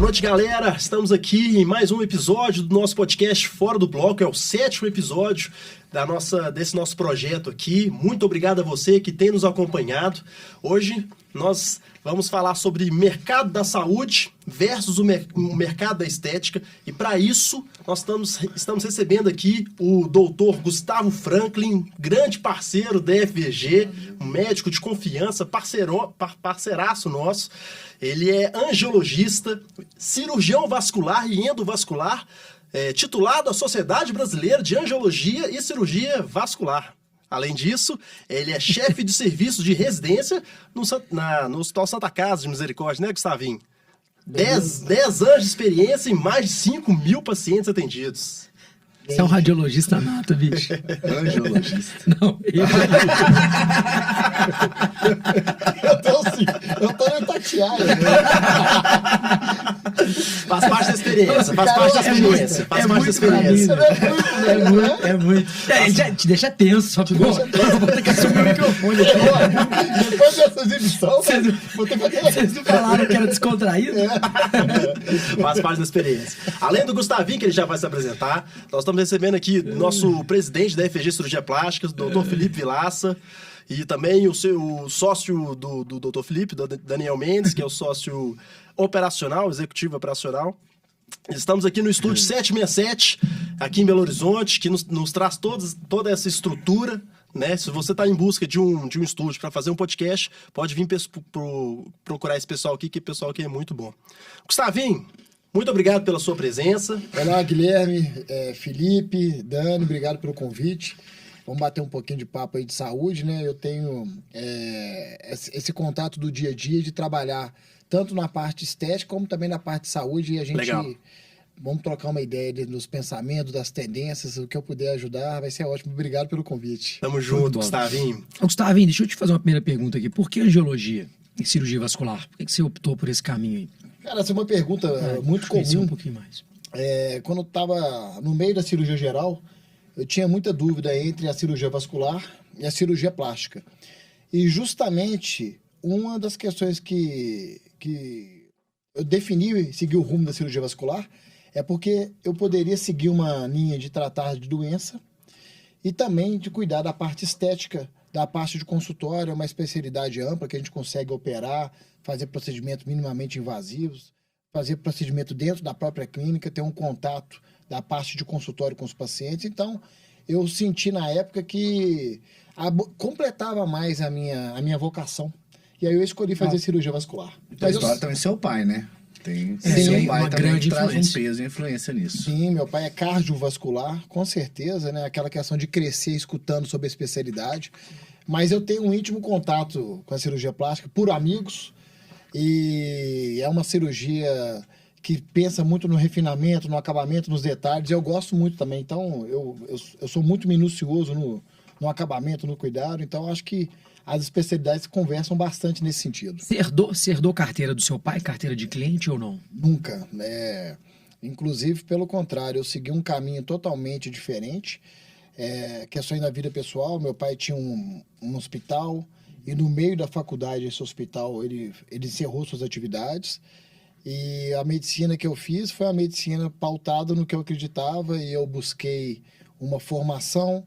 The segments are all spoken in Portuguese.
Boa noite, galera. Estamos aqui em mais um episódio do nosso podcast Fora do Bloco. É o 7º episódio desse nosso projeto aqui. Muito obrigado a você que tem nos acompanhado. Hoje nós vamos falar sobre mercado da saúde versus o mercado da estética. E para isso, nós estamos recebendo aqui o doutor Gustavo Franklin, grande parceiro da FVG, um médico de confiança, parceiraço nosso. Ele é angiologista, cirurgião vascular e endovascular, titulado da Sociedade Brasileira de Angiologia e Cirurgia Vascular. Além disso, ele é chefe de serviço de residência no Hospital Santa Casa de Misericórdia, né, Gustavinho? 10 anos de experiência e mais de 5 mil pacientes atendidos. Você é um radiologista nato, bicho. Angiologista. Não, eu tô meio tateado. Faz parte da experiência, faz parte da experiência. É muito. Já te deixa tenso, só que vou ter que assumir o microfone aqui. Depois dessas edições, vou ter que fazer. Vocês não falaram que era descontraído? Faz parte da experiência. Além do Gustavinho, que ele já vai se apresentar, nós estamos recebendo aqui nosso presidente da FVG Cirurgia Plástica, o doutor Felipe Vilaça, e também o sócio do doutor Felipe, do Daniel Mendes, que é o sócio operacional, executivo operacional. Estamos aqui no estúdio 767, aqui em Belo Horizonte, que nos traz toda essa estrutura, né? Se você está em busca de um estúdio para fazer um podcast, pode vir procurar esse pessoal aqui, que o pessoal aqui é muito bom. Gustavinho, muito obrigado pela sua presença. Olá, Guilherme, Felipe, Dani, obrigado pelo convite. Vamos bater um pouquinho de papo aí de saúde, né? Eu tenho esse contato do dia a dia de trabalhar tanto na parte estética como também na parte de saúde, e a gente... Legal. Vamos trocar uma ideia dos pensamentos, das tendências, o que eu puder ajudar, vai ser ótimo. Obrigado pelo convite. Tamo junto, Gustavinho. Gustavinho, deixa eu te fazer uma primeira pergunta aqui. Por que angiologia e cirurgia vascular? Por que você optou por esse caminho aí? Cara, essa é uma pergunta muito comum. Um pouquinho mais. Quando eu estava no meio da cirurgia geral, eu tinha muita dúvida entre a cirurgia vascular e a cirurgia plástica. E justamente uma das questões que eu defini seguir o rumo da cirurgia vascular é porque eu poderia seguir uma linha de tratar de doença e também de cuidar da parte estética, da parte de consultório, uma especialidade ampla que a gente consegue operar, fazer procedimentos minimamente invasivos, fazer procedimento dentro da própria clínica, ter um contato da parte de consultório com os pacientes. Então, eu senti na época que completava mais a minha vocação. E aí eu escolhi fazer cirurgia vascular. A história também é seu pai, né? Seu pai uma também grande traz influência. um peso e influência nisso. Sim, meu pai é cardiovascular, com certeza, né? Aquela questão de crescer escutando sobre a especialidade. Mas eu tenho um íntimo contato com a cirurgia plástica por amigos, e é uma cirurgia que pensa muito no refinamento, no acabamento, nos detalhes. Eu gosto muito também, então eu sou muito minucioso no acabamento, no cuidado. Então acho que as especialidades conversam bastante nesse sentido. Você herdou carteira do seu pai, carteira de cliente ou não? Nunca. Inclusive, pelo contrário, eu segui um caminho totalmente diferente. Questões da vida pessoal, meu pai tinha um hospital, e no meio da faculdade, esse hospital, ele encerrou suas atividades, e a medicina que eu fiz foi a medicina pautada no que eu acreditava, e eu busquei uma formação,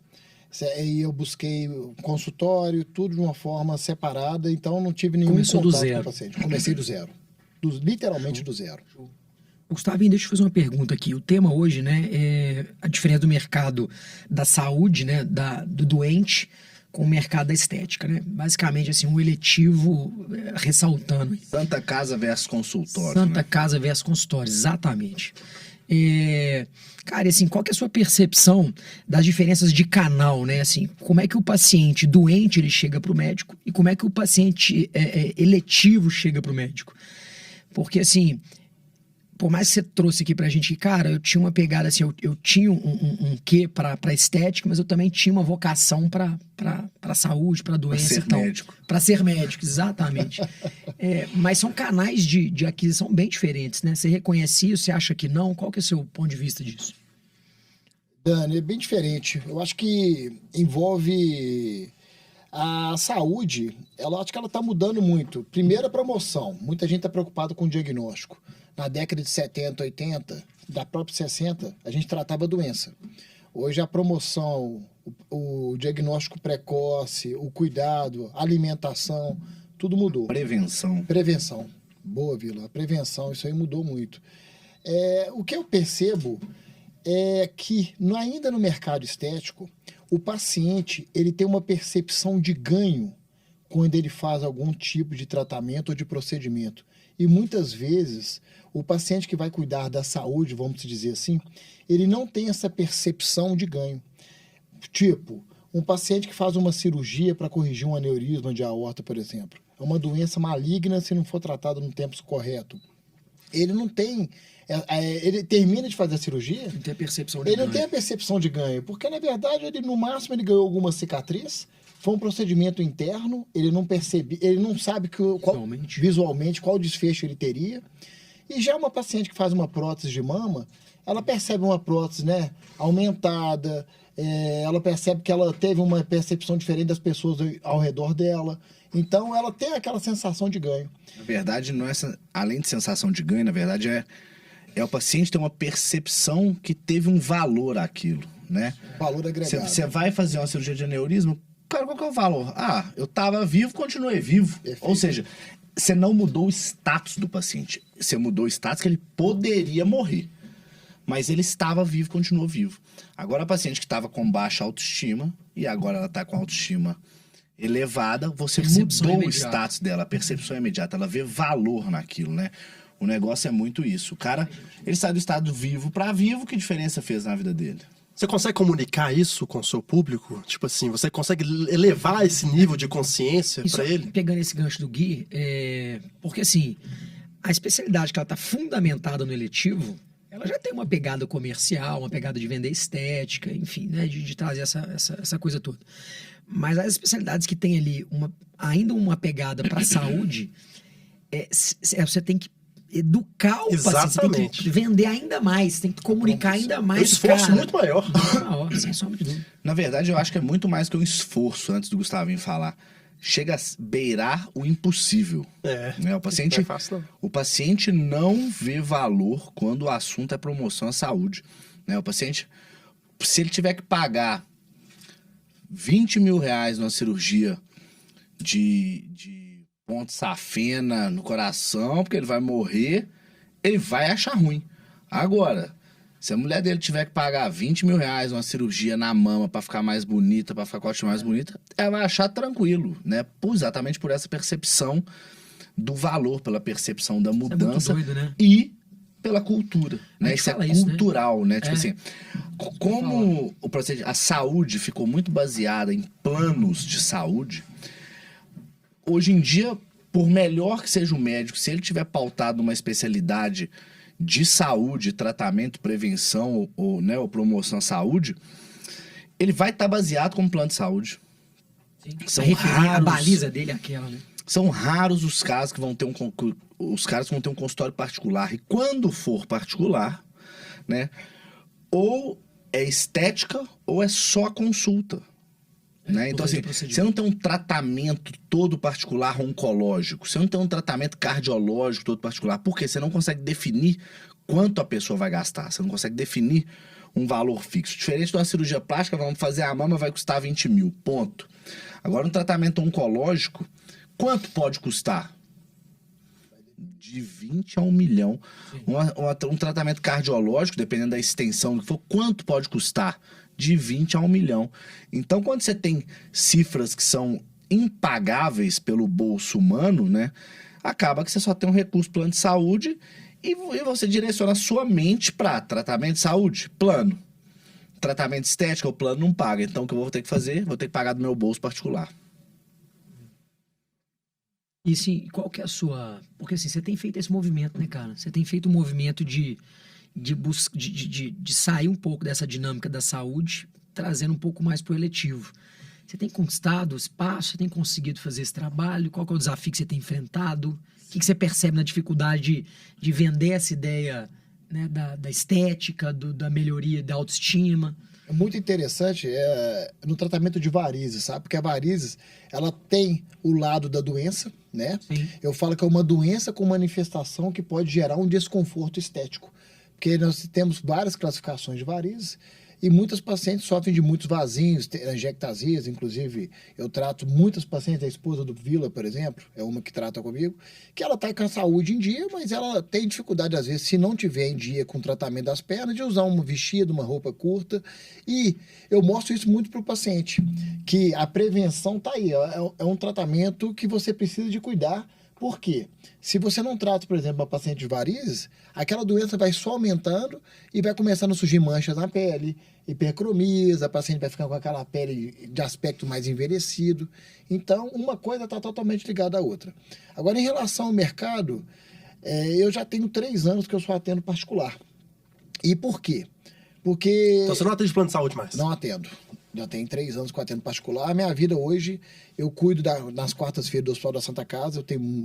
e eu busquei consultório, tudo de uma forma separada, então não tive nenhum Começou do contato zero. com o paciente. Comecei do zero. Literalmente do zero. Gustavinho, deixa eu fazer uma pergunta aqui. O tema hoje, né, é a diferença do mercado da saúde, né, do doente, com o mercado da estética, né? Basicamente, assim, um eletivo ressaltando. Santa Casa versus consultório. Santa né? Casa versus consultório, exatamente. Cara, assim, qual que é a sua percepção das diferenças de canal, né? Assim, como é que o paciente doente ele chega para o médico e como é que o paciente eletivo chega para o médico? Porque, assim, por mais que você trouxe aqui pra gente, cara, eu tinha uma pegada assim, eu tinha um quê pra estética, mas eu também tinha uma vocação pra saúde, pra doença e tal. Médico. Pra ser médico, exatamente. Mas são canais de aquisição bem diferentes, né? Você reconhece isso, você acha que não? Qual que é o seu ponto de vista disso? Dani, é bem diferente. Eu acho que envolve a saúde, acho que ela está mudando muito. Primeiro, a promoção. Muita gente está preocupada com o diagnóstico. na década de 70, 80, da própria 60, a gente tratava a doença. Hoje a promoção, o diagnóstico precoce, o cuidado, a alimentação, tudo mudou. Prevenção. Prevenção. Boa, Vila. A prevenção, isso aí mudou muito. O que eu percebo é que ainda no mercado estético, o paciente ele tem uma percepção de ganho quando ele faz algum tipo de tratamento ou de procedimento. E muitas vezes, o paciente que vai cuidar da saúde, vamos dizer assim, ele não tem essa percepção de ganho. Tipo, um paciente que faz uma cirurgia para corrigir um aneurisma de aorta, por exemplo. É uma doença maligna se não for tratado no tempo correto. Ele não tem... ele termina de fazer a cirurgia... Não tem a percepção de ele ganho. não tem a percepção de ganho, porque, na verdade, ele no máximo ele ganhou alguma cicatriz, foi um procedimento interno, ele não percebe, ele não sabe visualmente qual desfecho ele teria. E já uma paciente que faz uma prótese de mama, ela percebe uma prótese, né, aumentada, ela percebe que ela teve uma percepção diferente das pessoas ao redor dela. Então, ela tem aquela sensação de ganho. Na verdade, não é, além de sensação de ganho, na verdade é o paciente ter uma percepção que teve um valor aquilo, né? Valor agregado. Você vai fazer uma cirurgia de aneurisma, cara, qual que é o valor? Ah, eu estava vivo, continuei vivo. Perfeito. Ou seja, você não mudou o status do paciente. Você mudou o status que ele poderia morrer. Mas ele estava vivo, continuou vivo. Agora a paciente que estava com baixa autoestima, e agora ela está com autoestima elevada, você Percepção mudou imediata. o status dela, a percepção é imediata, ela vê valor naquilo, né? O negócio é muito isso. O cara, ele sai do estado vivo para vivo, que diferença fez na vida dele? Você consegue comunicar isso com o seu público? Tipo assim, você consegue elevar esse nível de consciência Isso, para ele? pegando esse gancho do Gui, porque assim, a especialidade que ela está fundamentada no eletivo, ela já tem uma pegada comercial, uma pegada de vender estética, enfim, né, de trazer essa coisa toda. Mas as especialidades que tem ali ainda uma pegada para a saúde, você tem que educar o paciente, você tem Exatamente. que vender ainda mais, tem que comunicar ainda É um mais. esforço cara. muito maior. Muito maior, sem sombra de dúvida. Na verdade, eu acho que é muito mais que um esforço, antes do Gustavinho falar. Chega a beirar o impossível. Né? Não é fácil, não. O paciente não vê valor quando o assunto é promoção à saúde. Né? O paciente, se ele tiver que pagar 20 mil reais numa cirurgia de ponte safena no coração, porque ele vai morrer, ele vai achar ruim. Agora, se a mulher dele tiver que pagar 20 mil reais numa cirurgia na mama pra ficar mais bonita, pra ficar com a autoestima mais bonita, ela vai achar tranquilo, né? Exatamente por essa percepção do valor, pela percepção da mudança muito doido, né? e pela cultura, A né? gente Isso é fala isso, né? cultural, né? Tipo É. assim, como a saúde ficou muito baseada em planos de saúde, hoje em dia, por melhor que seja o médico, se ele tiver pautado numa especialidade de saúde, tratamento, prevenção ou promoção à saúde, ele vai estar baseado como plano de saúde. São A raros. baliza dele é aquela, né? São raros os casos que vão ter os caras que vão ter um consultório particular. E quando for particular, né, ou é estética ou é só consulta. Né? Então, assim, você não tem um tratamento todo particular oncológico, você não tem um tratamento cardiológico todo particular, porque você não consegue definir quanto a pessoa vai gastar, você não consegue definir um valor fixo. Diferente de uma cirurgia plástica, vamos fazer a mama, vai custar 20 mil, ponto. Agora, um tratamento oncológico, quanto pode custar? De 20 a 1 milhão. Um tratamento cardiológico, dependendo da extensão que for, quanto pode custar? De 20 a 1 milhão. Então, quando você tem cifras que são impagáveis pelo bolso humano, né, acaba que você só tem um recurso plano de saúde e você direciona a sua mente para tratamento de saúde, plano. Tratamento estético, o plano não paga. Então, o que eu vou ter que fazer? Vou ter que pagar do meu bolso particular. E assim, qual que é a sua... Porque assim, você tem feito esse movimento, né, cara? Você tem feito um movimento de sair um pouco dessa dinâmica da saúde, trazendo um pouco mais pro eletivo. Você tem conquistado espaço, você tem conseguido fazer esse trabalho? Qual que é o desafio que você tem enfrentado? O que você percebe na dificuldade de vender essa ideia né, da estética, da melhoria da autoestima. É muito interessante no tratamento de varizes, sabe? Porque a varizes, ela tem o lado da doença, né? Sim. Eu falo que é uma doença com manifestação que pode gerar um desconforto estético. Porque nós temos várias classificações de varizes e muitas pacientes sofrem de muitos vasinhos, angiectasias, inclusive eu trato muitas pacientes, a esposa do Vila, por exemplo, é uma que trata comigo, que ela está com a saúde em dia, mas ela tem dificuldade, às vezes, se não tiver em dia com o tratamento das pernas, de usar um vestido, uma roupa curta, e eu mostro isso muito para o paciente, que a prevenção está aí, é um tratamento que você precisa de cuidar. Por quê? Se você não trata, por exemplo, uma paciente de varizes, aquela doença vai só aumentando e vai começando a surgir manchas na pele, hipercromias, a paciente vai ficar com aquela pele de aspecto mais envelhecido. Então, uma coisa está totalmente ligada à outra. Agora, em relação ao mercado, eu já tenho 3 anos que eu só atendo particular. E por quê? Porque... Então você não atende plano de saúde mais? Não atendo. Já tem 3 anos que eu atendo particular. Minha vida hoje, eu cuido nas quartas-feiras do Hospital da Santa Casa.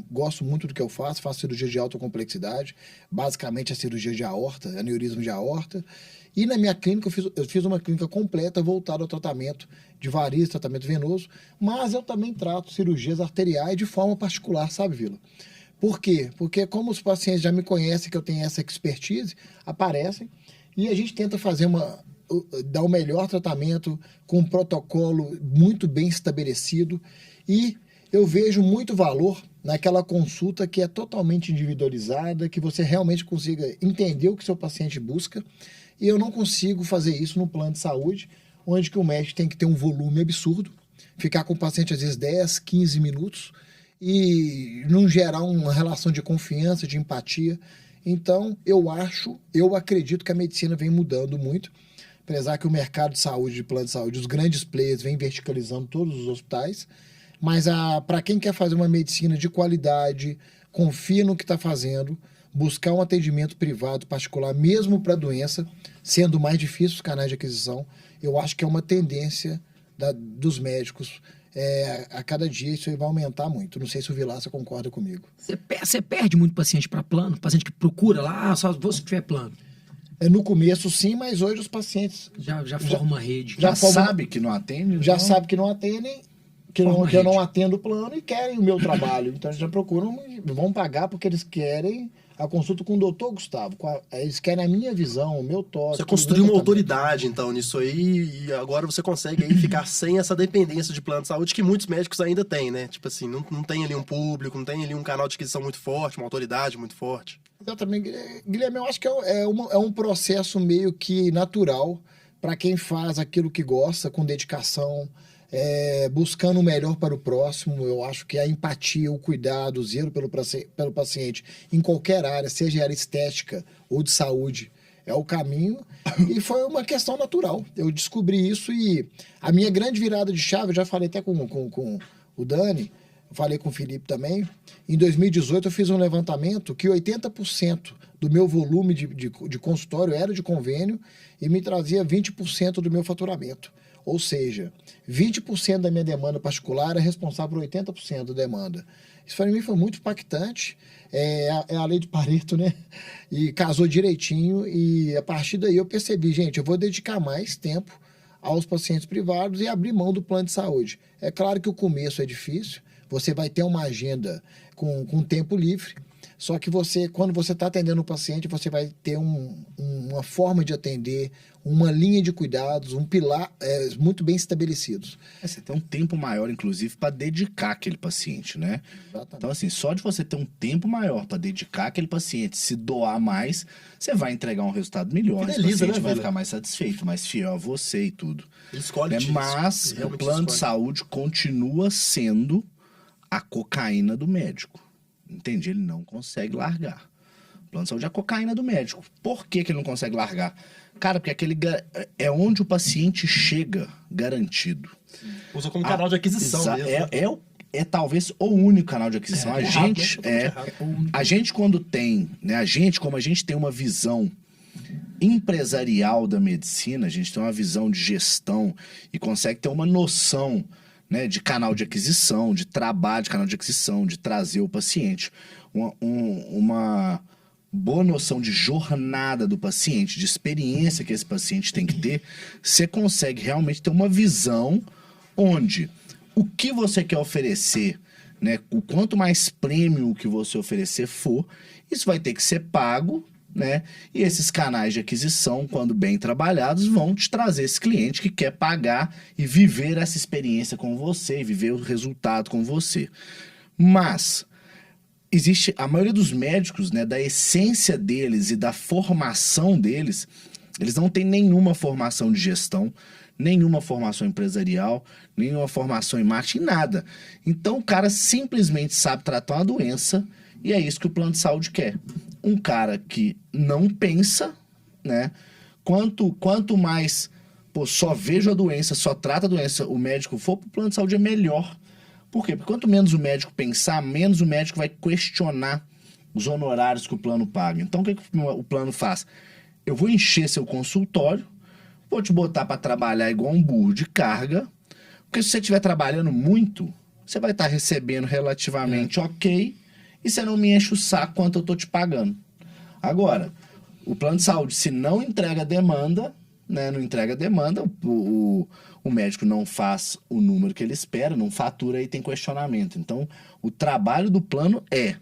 Gosto muito do que eu faço cirurgia de alta complexidade. Basicamente, a cirurgia de aorta, aneurisma de aorta. E na minha clínica, eu fiz uma clínica completa voltada ao tratamento de varizes, tratamento venoso. Mas eu também trato cirurgias arteriais de forma particular, sabe, Vila? Por quê? Porque como os pacientes já me conhecem que eu tenho essa expertise, aparecem e a gente tenta dar o melhor tratamento com um protocolo muito bem estabelecido, e eu vejo muito valor naquela consulta que é totalmente individualizada, que você realmente consiga entender o que seu paciente busca, e eu não consigo fazer isso no plano de saúde, onde que o médico tem que ter um volume absurdo, ficar com o paciente às vezes 10, 15 minutos e não gerar uma relação de confiança, de empatia. Então, eu acredito que a medicina vem mudando muito, apesar que o mercado de saúde, de plano de saúde, os grandes players vêm verticalizando todos os hospitais, mas para quem quer fazer uma medicina de qualidade, confia no que está fazendo, buscar um atendimento privado, particular, mesmo para doença, sendo mais difícil os canais de aquisição, eu acho que é uma tendência dos médicos. A cada dia isso aí vai aumentar muito. Não sei se o Vilaça concorda comigo. Você perde muito paciente para plano? Paciente que procura lá, só vou se tiver plano. No começo sim, mas hoje os pacientes já formam uma rede. Já sabe que não atende? Já não? sabe que não atendem, que eu não atendo o plano e querem o meu trabalho. Então eles já procuram, vão pagar porque eles querem a consulta com o doutor Gustavo. Eles querem a minha visão, o meu toque. Você construiu uma autoridade, então, nisso aí, e agora você consegue aí ficar sem essa dependência de plano de saúde que muitos médicos ainda têm, né? Tipo assim, não tem ali um público, não tem ali um canal de aquisição muito forte, uma autoridade muito forte. Exatamente. Guilherme, eu acho que é um processo meio que natural para quem faz aquilo que gosta, com dedicação, buscando o melhor para o próximo. Eu acho que a empatia, o cuidado, o zelo pelo paciente, em qualquer área, seja área estética ou de saúde, é o caminho. E foi uma questão natural. Eu descobri isso e a minha grande virada de chave, eu já falei até com o Dani, falei com o Felipe também. Em 2018 eu fiz um levantamento que 80% do meu volume de consultório era de convênio e me trazia 20% do meu faturamento. Ou seja, 20% da minha demanda particular é responsável por 80% da demanda. Isso para mim foi muito impactante. É a lei de Pareto, né? E casou direitinho. E a partir daí eu percebi, gente, eu vou dedicar mais tempo aos pacientes privados e abrir mão do plano de saúde. É claro que o começo é difícil. Você vai ter uma agenda com tempo livre, só que quando você está atendendo o paciente, você vai ter uma forma de atender, uma linha de cuidados, um pilar muito bem estabelecidos. Você tem um tempo maior, inclusive, para dedicar aquele paciente, né? Exatamente. Então, assim, só de você ter um tempo maior para dedicar aquele paciente, se doar mais, você vai entregar um resultado melhor. Fideliza, esse paciente né, vai velho? ficar mais satisfeito, mais fiel a você e tudo. Ele escolhe Né? disso. Mas o Realmente plano de escolhe. saúde continua sendo a cocaína do médico. Entende? Ele não consegue largar. O plano de saúde é a cocaína do médico. Por que ele não consegue largar? Cara, porque é onde o paciente chega garantido. Usa como canal de aquisição mesmo. É talvez o único canal de aquisição. A gente quando tem, né? Como a gente tem uma visão empresarial da medicina, a gente tem uma visão de gestão e consegue ter uma noção, né, de canal de aquisição, de trabalho de canal de aquisição, de trazer o paciente. boa noção de jornada do paciente, de experiência que esse paciente tem que ter, você consegue realmente ter uma visão onde o que você quer oferecer, né, o quanto mais prêmio que você oferecer for, isso vai ter que ser pago, né? E esses canais de aquisição, quando bem trabalhados, vão te trazer esse cliente que quer pagar e viver essa experiência com você, viver o resultado com você. Mas existe a maioria dos médicos, né, da essência deles e da formação deles, eles não têm nenhuma formação de gestão, nenhuma formação empresarial, nenhuma formação em marketing, nada. Então o cara simplesmente sabe tratar uma doença e é isso que o plano de saúde quer. Um cara que não pensa, né? Quanto mais, pô, só vejo a doença, só trata a doença, o médico for pro plano de saúde é melhor. Por quê? Porque quanto menos o médico pensar, menos o médico vai questionar os honorários que o plano paga. Então, o que o plano faz? Eu vou encher seu consultório, vou te botar para trabalhar igual um burro de carga, porque se você estiver trabalhando muito, você vai estar recebendo relativamente ok, e você não me enche o saco quanto eu tô te pagando. Agora, o plano de saúde, se não entrega demanda, né, não entrega demanda, o médico não faz o número que ele espera, não fatura e tem questionamento. Então, o trabalho do plano é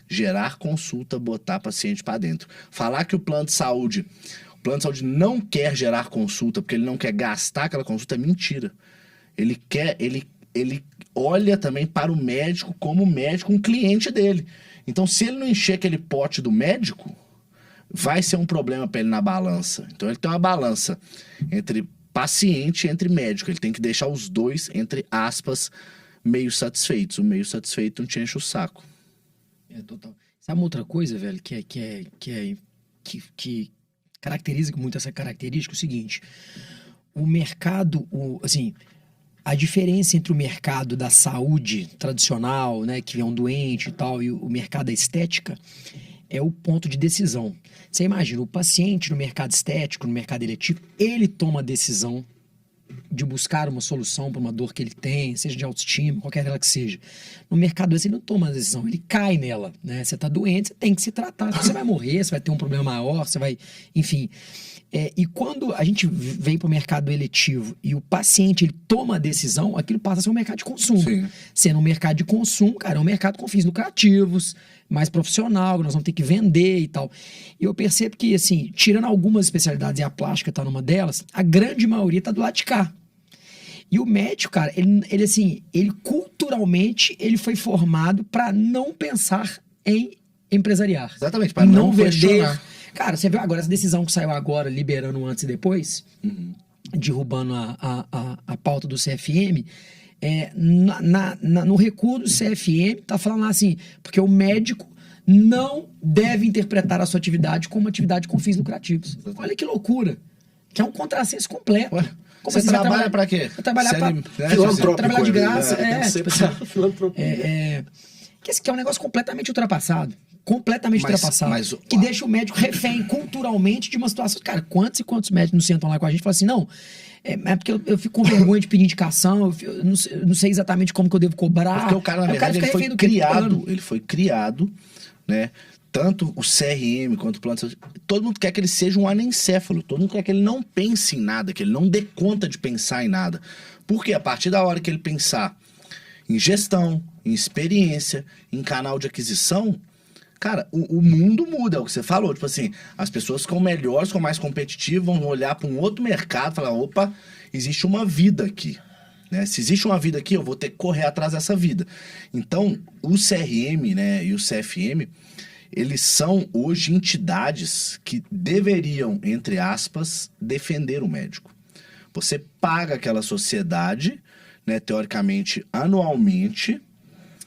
gerar consulta, botar paciente para dentro. Falar que o plano de saúde não quer gerar consulta porque ele não quer gastar aquela consulta é mentira. Ele olha também para o médico como médico, um cliente dele. Então, se ele não encher aquele pote do médico, vai ser um problema para ele na balança. Então, ele tem uma balança entre paciente e entre médico. Ele tem que deixar os dois, entre aspas, meio satisfeitos. O meio satisfeito não te enche o saco. É total. Sabe uma outra coisa, velho, que caracteriza muito essa característica? É o seguinte: o mercado, assim, a diferença entre o mercado da saúde tradicional, né, que é um doente e tal, e o mercado da estética é o ponto de decisão. Você imagina, o paciente no mercado estético, no mercado eletivo, ele toma a decisão de buscar uma solução para uma dor que ele tem, seja de autoestima, qualquer ela que seja. No mercado esse ele não toma a decisão, ele cai nela, né? Você está doente, você tem que se tratar, você vai morrer, você vai ter um problema maior, você vai, enfim. E quando a gente vem para o mercado eletivo e o paciente ele toma a decisão, aquilo passa a ser um mercado de consumo. Sim. Sendo um mercado de consumo, cara, é um mercado com fins lucrativos, mais profissional, que nós vamos ter que vender e tal. E eu percebo que, assim, tirando algumas especialidades, e a plástica está numa delas, a grande maioria está do lado de cá. E o médico, cara, ele culturalmente, ele foi formado para não pensar em empresariar. Exatamente, para não vender. questionar. Cara, você viu agora essa decisão que saiu agora, liberando um antes e depois, derrubando a pauta do CFM, no recuo do CFM, tá falando lá assim, porque o médico não deve interpretar a sua atividade como uma atividade com fins lucrativos. Olha que loucura. Que é um contrassenso completo. Ué, como você assim, trabalha pra quê? Vai trabalhar Filantrópico, trabalhar de graça. tem que ser Tipo assim, filantropia. que é um negócio completamente ultrapassado. Completamente ultrapassado. Mas que deixa o médico refém culturalmente de uma situação. Cara, quantos e quantos médicos não sentam lá com a gente e falam assim, não, é porque eu fico com vergonha de pedir indicação, eu não sei exatamente como que eu devo cobrar. Porque o cara, na verdade, ele foi criado, né? Tanto o CRM quanto o plano de saúde, todo mundo quer que ele seja um anencéfalo, todo mundo quer que ele não pense em nada, que ele não dê conta de pensar em nada. Porque a partir da hora que ele pensar em gestão, em experiência, em canal de aquisição, cara, o mundo muda, é o que você falou. Tipo assim, as pessoas ficam melhores, ficam mais competitivas, vão olhar para um outro mercado e falar, opa, existe uma vida aqui. Né? Se existe uma vida aqui, eu vou ter que correr atrás dessa vida. Então, o CRM, né, e o CFM, eles são hoje entidades que deveriam, entre aspas, defender o médico. Você paga aquela sociedade, né, teoricamente, anualmente.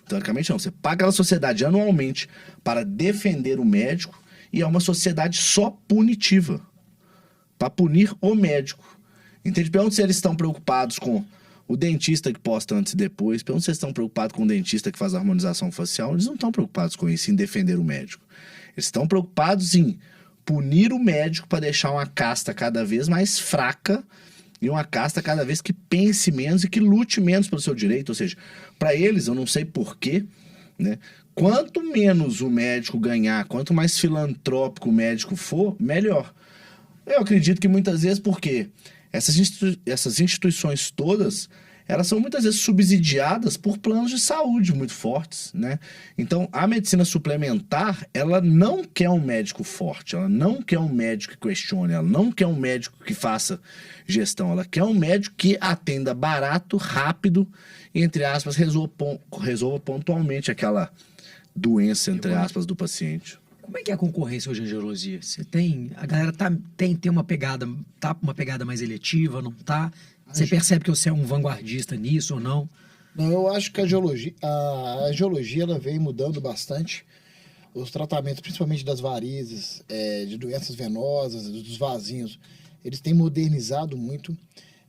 Teoricamente não, você paga aquela sociedade anualmente para defender o médico e é uma sociedade só punitiva. Para punir o médico. Entende? Pergunta se eles estão preocupados com o dentista que posta antes e depois. Pergunta se eles estão preocupados com o dentista que faz a harmonização facial. Eles não estão preocupados com isso, em defender o médico. Eles estão preocupados em punir o médico para deixar uma casta cada vez mais fraca e uma casta cada vez que pense menos e que lute menos pelo seu direito. Ou seja, para eles, eu não sei porquê, né? Quanto menos o médico ganhar, quanto mais filantrópico o médico for, melhor. Eu acredito que muitas vezes, porque essas instituições todas, elas são muitas vezes subsidiadas por planos de saúde muito fortes, né? Então, a medicina suplementar, ela não quer um médico forte, ela não quer um médico que questione, ela não quer um médico que faça gestão, ela quer um médico que atenda barato, rápido, e, entre aspas, resolva pontualmente aquela doença, entre aspas, do paciente. Como é que é a concorrência hoje em angiologia? Você tem... A galera tem uma pegada... Tá uma pegada mais eletiva, não tá? Você percebe que você é um vanguardista nisso ou não? Não, eu acho que a angiologia ela vem mudando bastante. Os tratamentos, principalmente das varizes, de doenças venosas, dos vasinhos, eles têm modernizado muito.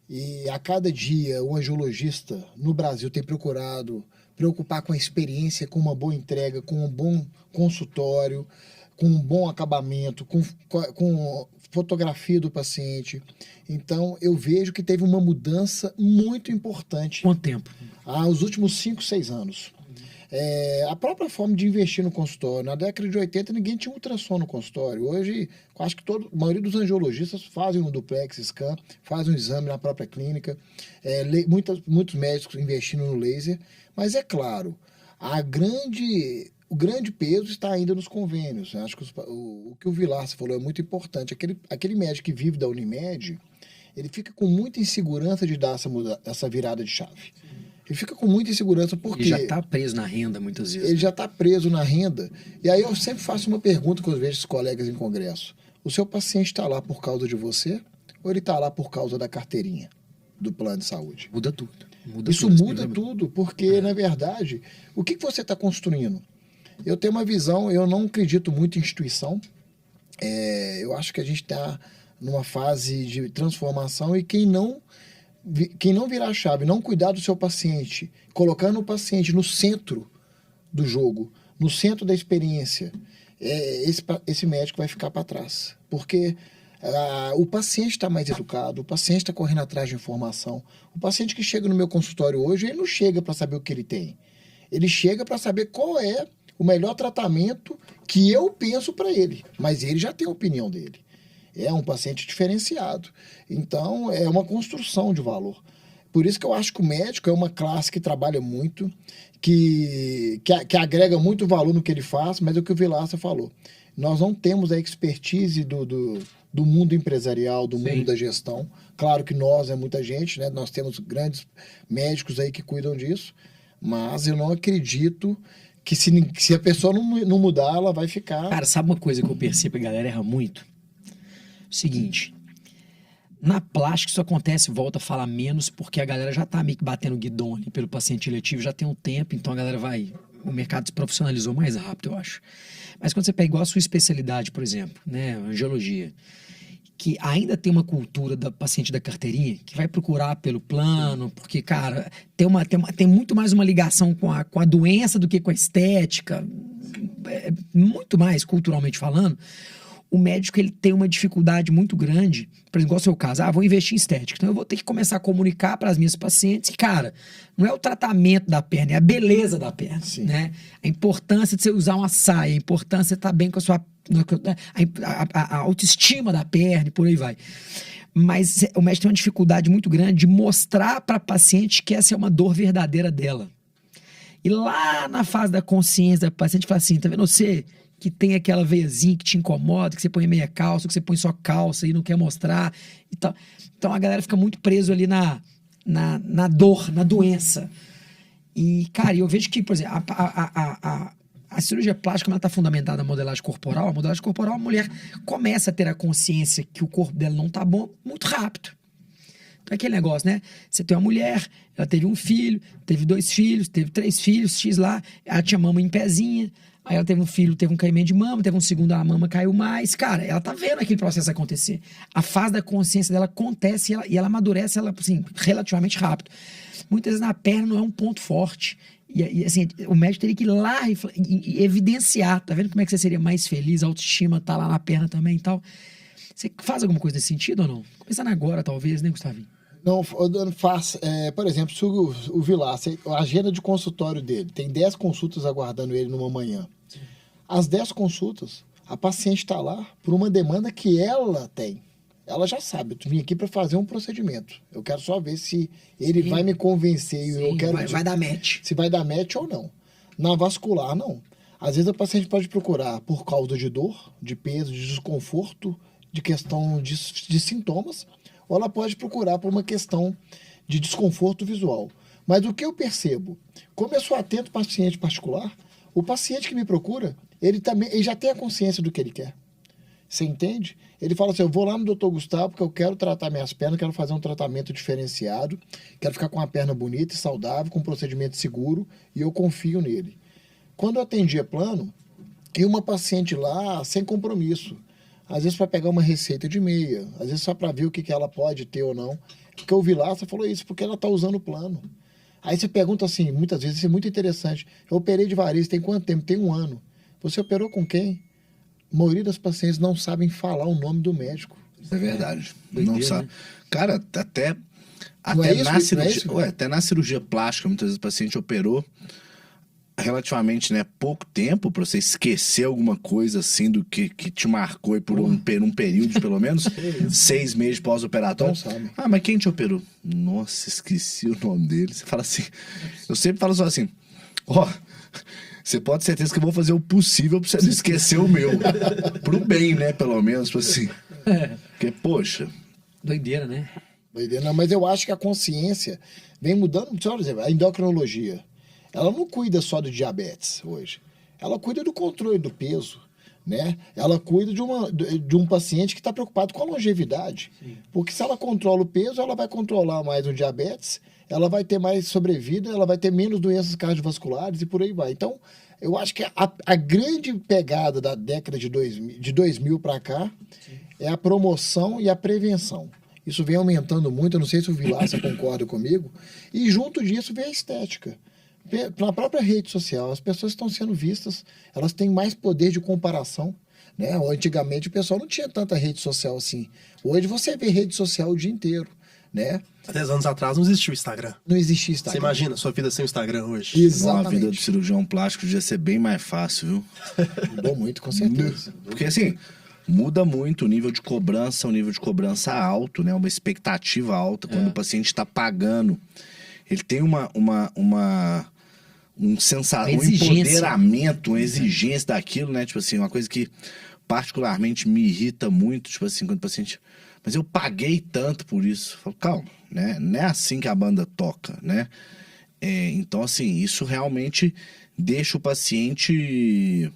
E a cada dia o angiologista no Brasil tem procurado preocupar com a experiência, com uma boa entrega, com um bom consultório, com um bom acabamento, com fotografia do paciente. Então, eu vejo que teve uma mudança muito importante. Quanto tempo? Os últimos 5, 6 anos. A própria forma de investir no consultório. Na década de 80, ninguém tinha ultrassom no consultório. Hoje, eu acho que a maioria dos angiologistas fazem um duplex scan, fazem um exame na própria clínica. Muitos médicos investindo no laser. Mas é claro, o grande peso está ainda nos convênios. Eu acho que o que o Vilaça falou é muito importante. Aquele médico que vive da Unimed, ele fica com muita insegurança de dar essa virada de chave. Ele fica com muita insegurança porque... Ele já está preso na renda muitas vezes. Ele já está preso na renda. E aí eu sempre faço uma pergunta que eu vejo os colegas em congresso. O seu paciente está lá por causa de você ou ele está lá por causa da carteirinha do plano de saúde? Muda tudo. Isso muda tudo, porque, na verdade, o que você está construindo? Eu tenho uma visão, eu não acredito muito em instituição. Eu acho que a gente está numa fase de transformação e quem não virar a chave, não cuidar do seu paciente, colocando o paciente no centro do jogo, no centro da experiência, esse médico vai ficar para trás. Porque o paciente está mais educado, o paciente está correndo atrás de informação. O paciente que chega no meu consultório hoje, ele não chega para saber o que ele tem. Ele chega para saber qual é o melhor tratamento que eu penso para ele. Mas ele já tem a opinião dele. É um paciente diferenciado. Então, é uma construção de valor. Por isso que eu acho que o médico é uma classe que trabalha muito, que agrega muito valor no que ele faz, mas é o que o Vilaça falou. Nós não temos a expertise do mundo empresarial, do mundo da gestão. Claro que nós é muita gente, né? Nós temos grandes médicos aí que cuidam disso, mas eu não acredito que se a pessoa não mudar, ela vai ficar... Cara, sabe uma coisa que eu percebo que a galera erra muito? Seguinte, na plástica isso acontece, volta a falar menos, porque a galera já tá meio que batendo guidão ali pelo paciente eletivo, já tem um tempo, então a galera o mercado se profissionalizou mais rápido, eu acho. Mas quando você pega igual a sua especialidade, por exemplo, né, angiologia, que ainda tem uma cultura da paciente da carteirinha, que vai procurar pelo plano, porque, cara, tem muito mais uma ligação com a doença do que com a estética, muito mais culturalmente falando. O médico ele tem uma dificuldade muito grande, por exemplo, igual o seu caso, vou investir em estética, então eu vou ter que começar a comunicar para as minhas pacientes que, cara, não é o tratamento da perna, é a beleza da perna, né? A importância de você usar uma saia, a importância de você estar bem com a sua... a autoestima da perna e por aí vai. Mas o médico tem uma dificuldade muito grande de mostrar para a paciente que essa é uma dor verdadeira dela. E lá na fase da consciência da paciente fala assim, tá vendo você... que tem aquela veiazinha que te incomoda, que você põe meia calça, que você põe só calça e não quer mostrar e tal. Então a galera fica muito preso ali na dor, na doença. E, cara, eu vejo que, por exemplo, a cirurgia plástica, ela está fundamentada na modelagem corporal. A modelagem corporal, a mulher começa a ter a consciência que o corpo dela não tá bom muito rápido. Então é aquele negócio, né? Você tem uma mulher, ela teve um filho, teve 2 filhos, teve 3 filhos, X lá, ela tinha mama em pezinha. Aí ela teve um filho, teve um caimento de mama, teve um segundo, a mama caiu mais. Cara, ela tá vendo aquele processo acontecer. A fase da consciência dela acontece e ela amadurece assim, relativamente rápido. Muitas vezes na perna não é um ponto forte. E assim, o médico teria que ir lá e evidenciar. Tá vendo como é que você seria mais feliz? A autoestima tá lá na perna também e tal. Você faz alguma coisa nesse sentido ou não? Começando agora, talvez, né, Gustavinho? Não, faz. Por exemplo, se o Vilaça, a agenda de consultório dele, tem 10 consultas aguardando ele numa manhã. As 10 consultas, a paciente está lá por uma demanda que ela tem. Ela já sabe, eu vim aqui para fazer um procedimento. Eu quero só ver se ele vai me convencer. Sim, eu quero vai dar match. Se vai dar match ou não. Na vascular, não. Às vezes a paciente pode procurar por causa de dor, de peso, de desconforto, de questão de sintomas, ou ela pode procurar por uma questão de desconforto visual. Mas o que eu percebo, como eu sou atento paciente particular, o paciente que me procura, ele já tem a consciência do que ele quer. Você entende? Ele fala assim, eu vou lá no Dr. Gustavo porque eu quero tratar minhas pernas, quero fazer um tratamento diferenciado, quero ficar com a perna bonita e saudável, com um procedimento seguro, e eu confio nele. Quando eu atendia plano, ia uma paciente lá sem compromisso. Às vezes para pegar uma receita de meia, às vezes só para ver o que ela pode ter ou não. Porque eu vi lá, você falou isso, porque ela está usando o plano. Aí você pergunta assim, muitas vezes, isso é muito interessante. Eu operei de variz, tem quanto tempo? Tem 1 ano. Você operou com quem? A maioria das pacientes não sabem falar o nome do médico. É verdade. Doideira, Não sabe. né? Cara, até na cirurgia plástica, muitas vezes o paciente operou relativamente, né, pouco tempo para você esquecer alguma coisa assim do que te marcou aí por um período, pelo menos 6 meses pós-operatório. Não sabe. Ah, mas quem te operou? Nossa, esqueci o nome dele. Você fala assim, eu sempre falo só assim, ó, você pode ter certeza que eu vou fazer o possível pra você não esquecer o meu. Pro bem, né, pelo menos, tipo assim. Porque, poxa... Doideira, né? Não, mas eu acho que a consciência vem mudando. Por exemplo, a endocrinologia, ela não cuida só do diabetes hoje. Ela cuida do controle do peso, né? Ela cuida de um paciente que está preocupado com a longevidade. Sim. Porque se ela controla o peso, ela vai controlar mais o diabetes, ela vai ter mais sobrevida, ela vai ter menos doenças cardiovasculares e por aí vai. Então, eu acho que a grande pegada da década de 2000 para cá, sim, é a promoção e a prevenção. Isso vem aumentando muito, eu não sei se o Vilaça concorda comigo, e junto disso vem a estética. Na própria rede social, as pessoas estão sendo vistas, elas têm mais poder de comparação, né? Antigamente o pessoal não tinha tanta rede social assim. Hoje você vê rede social o dia inteiro, né? Há 10 anos atrás não existia o Instagram. Não existia Instagram. Você imagina a sua vida sem o Instagram hoje? Exatamente. A vida do cirurgião plástico devia ser bem mais fácil, viu? Mudou muito, com certeza. Porque assim, muda muito o nível de cobrança, alto, né? Uma expectativa alta quando o paciente está pagando. Ele tem um empoderamento, uma exigência daquilo, né? Tipo assim, uma coisa que particularmente me irrita muito, tipo assim, quando o paciente... Mas eu paguei tanto por isso. Eu falo, calma, né? Não é assim que a banda toca, né? Então, assim, isso realmente deixa o paciente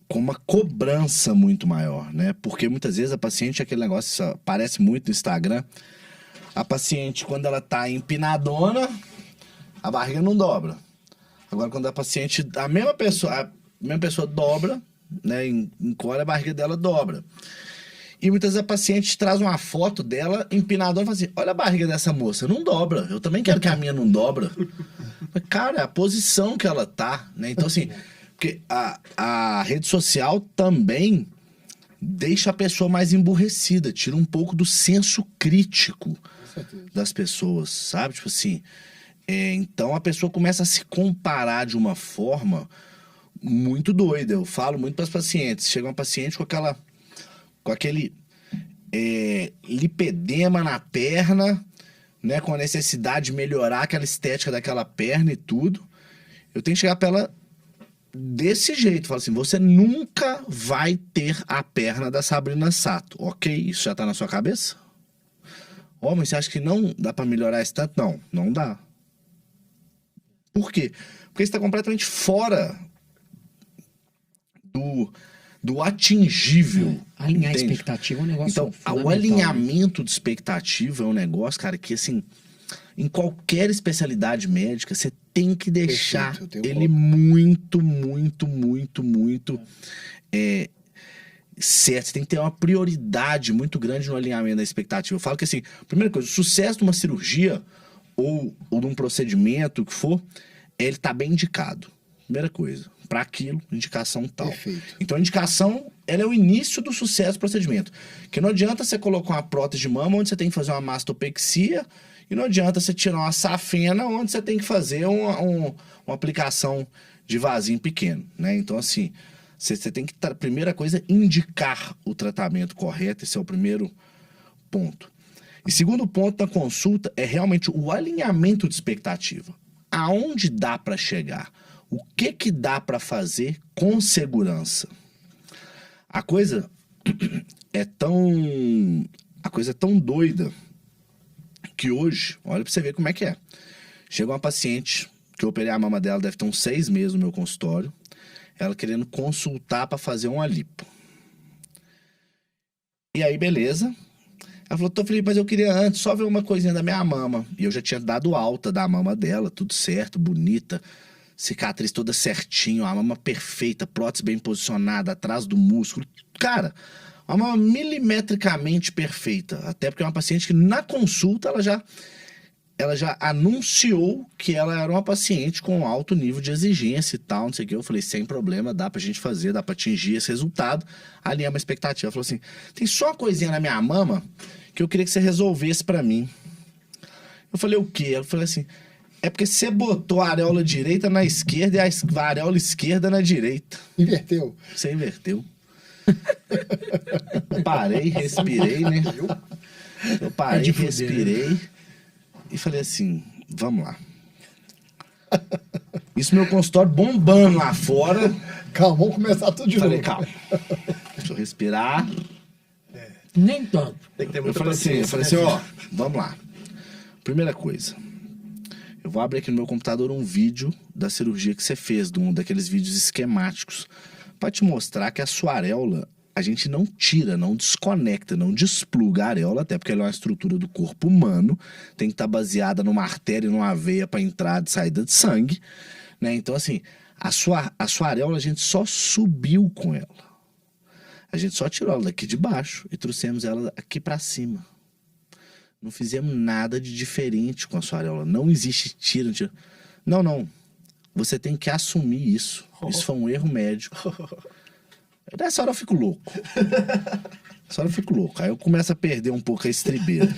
com uma cobrança muito maior, né? Porque muitas vezes a paciente, aquele negócio, isso aparece muito no Instagram, a paciente, quando ela tá empinadona, a barriga não dobra. Agora, quando a paciente, a mesma pessoa dobra, né, encolhe, a barriga dela dobra. E muitas vezes a paciente traz uma foto dela empinadona e fala assim, olha a barriga dessa moça, não dobra. Eu também quero que a minha não dobra. Mas, cara, é a posição que ela tá, né? Então, assim, porque a rede social também deixa a pessoa mais emburrecida, tira um pouco do senso crítico das pessoas, sabe? Tipo assim, então a pessoa começa a se comparar de uma forma muito doida. Eu falo muito para as pacientes. Chega uma paciente com aquele lipedema na perna, né, com a necessidade de melhorar aquela estética daquela perna e tudo. Eu tenho que chegar para ela desse jeito, falo assim, você nunca vai ter a perna da Sabrina Sato, ok? Isso já tá na sua cabeça? Mas você acha que não dá para melhorar esse tanto? Não, não dá. Por quê? Porque você está completamente fora do atingível. Alinhar entende? A expectativa é um negócio então, fundamental. O alinhamento de expectativa é um negócio, cara, que assim, em qualquer especialidade médica, você tem que deixar ele muito, muito, muito, muito certo. Você tem que ter uma prioridade muito grande no alinhamento da expectativa. Eu falo que assim, primeira coisa, o sucesso de uma cirurgia ou de um procedimento, o que for, ele tá bem indicado. Primeira coisa. Para aquilo, indicação tal. Perfeito. Então a indicação ela é o início do sucesso do procedimento. Que não adianta você colocar uma prótese de mama onde você tem que fazer uma mastopexia, e não adianta você tirar uma safena onde você tem que fazer uma aplicação de vasinho pequeno, né? Então, assim, você tem que, primeira coisa, indicar o tratamento correto. Esse é o primeiro ponto. E segundo ponto da consulta é realmente o alinhamento de expectativa. Aonde dá para chegar? O que dá para fazer com segurança? A coisa é tão doida que hoje, olha para você ver como é que é. Chega uma paciente que eu operei a mama dela, deve ter uns 6 meses no meu consultório, ela querendo consultar para fazer uma lipo. E aí, beleza. Ela falou, Felipe, mas eu queria antes só ver uma coisinha da minha mama. E eu já tinha dado alta da mama dela, tudo certo, bonita, cicatriz toda certinho, a mama perfeita, prótese bem posicionada, atrás do músculo. Cara, uma mama milimetricamente perfeita. Até porque é uma paciente que na consulta ela já anunciou que ela era uma paciente com alto nível de exigência e tal, não sei o que. Eu falei, sem problema, dá pra gente fazer, dá pra atingir esse resultado. Ali é uma expectativa. Ela falou assim, tem só uma coisinha na minha mama que eu queria que você resolvesse pra mim. Eu falei, o quê? Ela falou assim, é porque você botou a areola direita na esquerda e a areola esquerda na direita. Inverteu. Você inverteu. Parei, respirei, né? Eu parei, respirei e falei assim, vamos lá. Isso meu consultório bombando lá fora. Calma, vamos começar tudo de novo. Falei, calma. Deixa eu respirar. Nem tanto. Tem que ter Eu muita falei paciência, assim, né, ó, vamos lá. Primeira coisa. Eu vou abrir aqui no meu computador um vídeo da cirurgia que você fez, daqueles vídeos esquemáticos, para te mostrar que a sua areola, a gente não tira, não desconecta, não despluga a areola, até porque ela é uma estrutura do corpo humano, tem que estar baseada numa artéria e numa veia para entrada e saída de sangue, né? Então, assim, a sua areola a gente só subiu com ela. A gente só tirou ela daqui de baixo e trouxemos ela aqui para cima. Não fizemos nada de diferente com a sua areola. Não existe tira. Não. Você tem que assumir isso. Isso foi um erro médico. Nessa hora eu fico louco. Aí eu começo a perder um pouco a estribeira.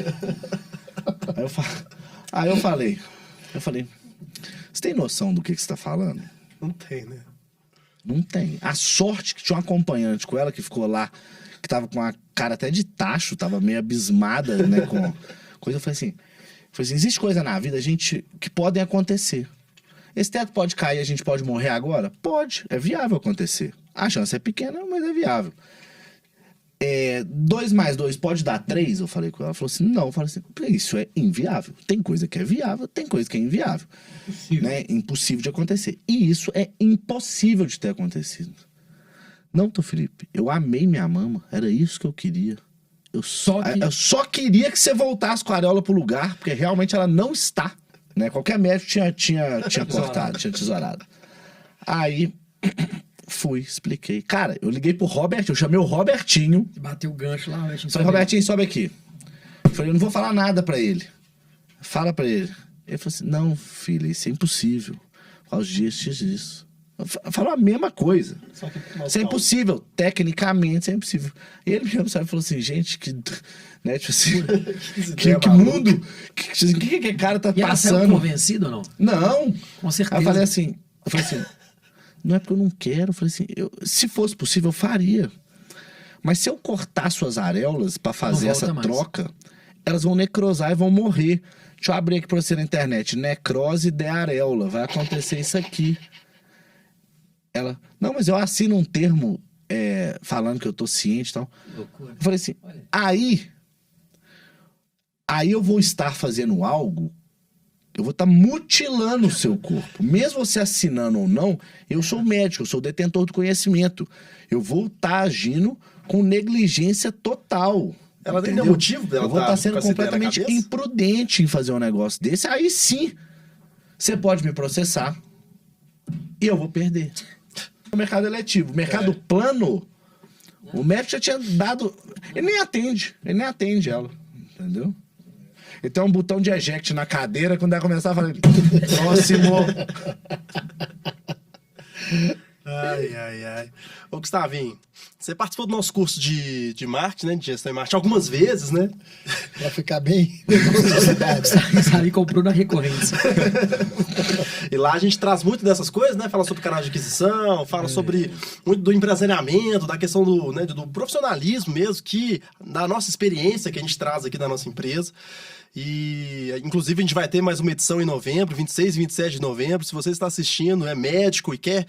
Aí eu falei, você tem noção do que você está falando? Não tem, né? Não tem. A sorte que tinha um acompanhante com ela que ficou lá, que tava com a cara até de tacho, tava meio abismada, né, com coisa. Eu falei assim, existe coisa na vida, gente, que podem acontecer. Esse teto pode cair, a gente pode morrer agora? Pode, é viável acontecer. A chance é pequena, mas é viável. 2 mais 2 pode dar 3? Eu falei com ela. Ela falou assim, não. Eu falei assim, isso é inviável. Tem coisa que é viável, tem coisa que é inviável. Né? Impossível de acontecer. E isso é impossível de ter acontecido. Não, Felipe, eu amei minha mama. Era isso que eu queria. Eu só queria que você voltasse com a areola pro lugar, porque realmente ela não está. Né? Qualquer médico tinha cortado, tinha tesourado. Aí... fui, expliquei. Cara, eu liguei pro Robertinho, eu chamei o Robertinho. Bateu o gancho lá, Falei, Robertinho, sobe aqui. Eu falei, eu não vou falar nada pra ele. Fala pra ele. Ele falou assim, não, filha, isso é impossível. Aos dias disso. Falou a mesma coisa. Isso é impossível. Tecnicamente, isso é impossível. E ele me observou e falou assim, gente, que... Né, tipo assim, que mundo... Que cara tá e passando? Ela saiu convencido ou não? Não. Com certeza. Aí eu falei assim... Não é porque eu não quero. Eu falei assim, se fosse possível, eu faria. Mas se eu cortar suas areolas pra fazer essa troca, elas vão necrosar e vão morrer. Deixa eu abrir aqui pra você na internet. Necrose de areola. Vai acontecer isso aqui. Ela, não, mas eu assino um termo falando que eu tô ciente e tal. Loucura. Eu falei assim, aí eu vou estar fazendo algo. Eu vou estar mutilando o seu corpo. Mesmo você assinando ou não, eu sou médico, eu sou detentor do conhecimento. Eu vou estar agindo com negligência total. Ela tem entendeu? motivo dela. Eu vou estar sendo completamente imprudente em fazer um negócio desse. Aí sim, você pode me processar e eu vou perder. O mercado eletivo, o mercado plano, o médico já tinha dado... Ele nem atende ela, entendeu? Ele tem um botão de eject na cadeira, quando ela começar a falar, próximo. Ai. Ô, Gustavinho, Você participou do nosso curso de marketing, né? De gestão e marketing algumas vezes, né? Pra ficar bem. Sabe, comprou na recorrência. E lá a gente traz muito dessas coisas, né? Fala sobre canal de aquisição, fala sobre muito do empresariamento, da questão do profissionalismo mesmo, da nossa experiência que a gente traz aqui da nossa empresa. E, inclusive, a gente vai ter mais uma edição em novembro, 26 e 27 de novembro. Se você está assistindo, é médico e quer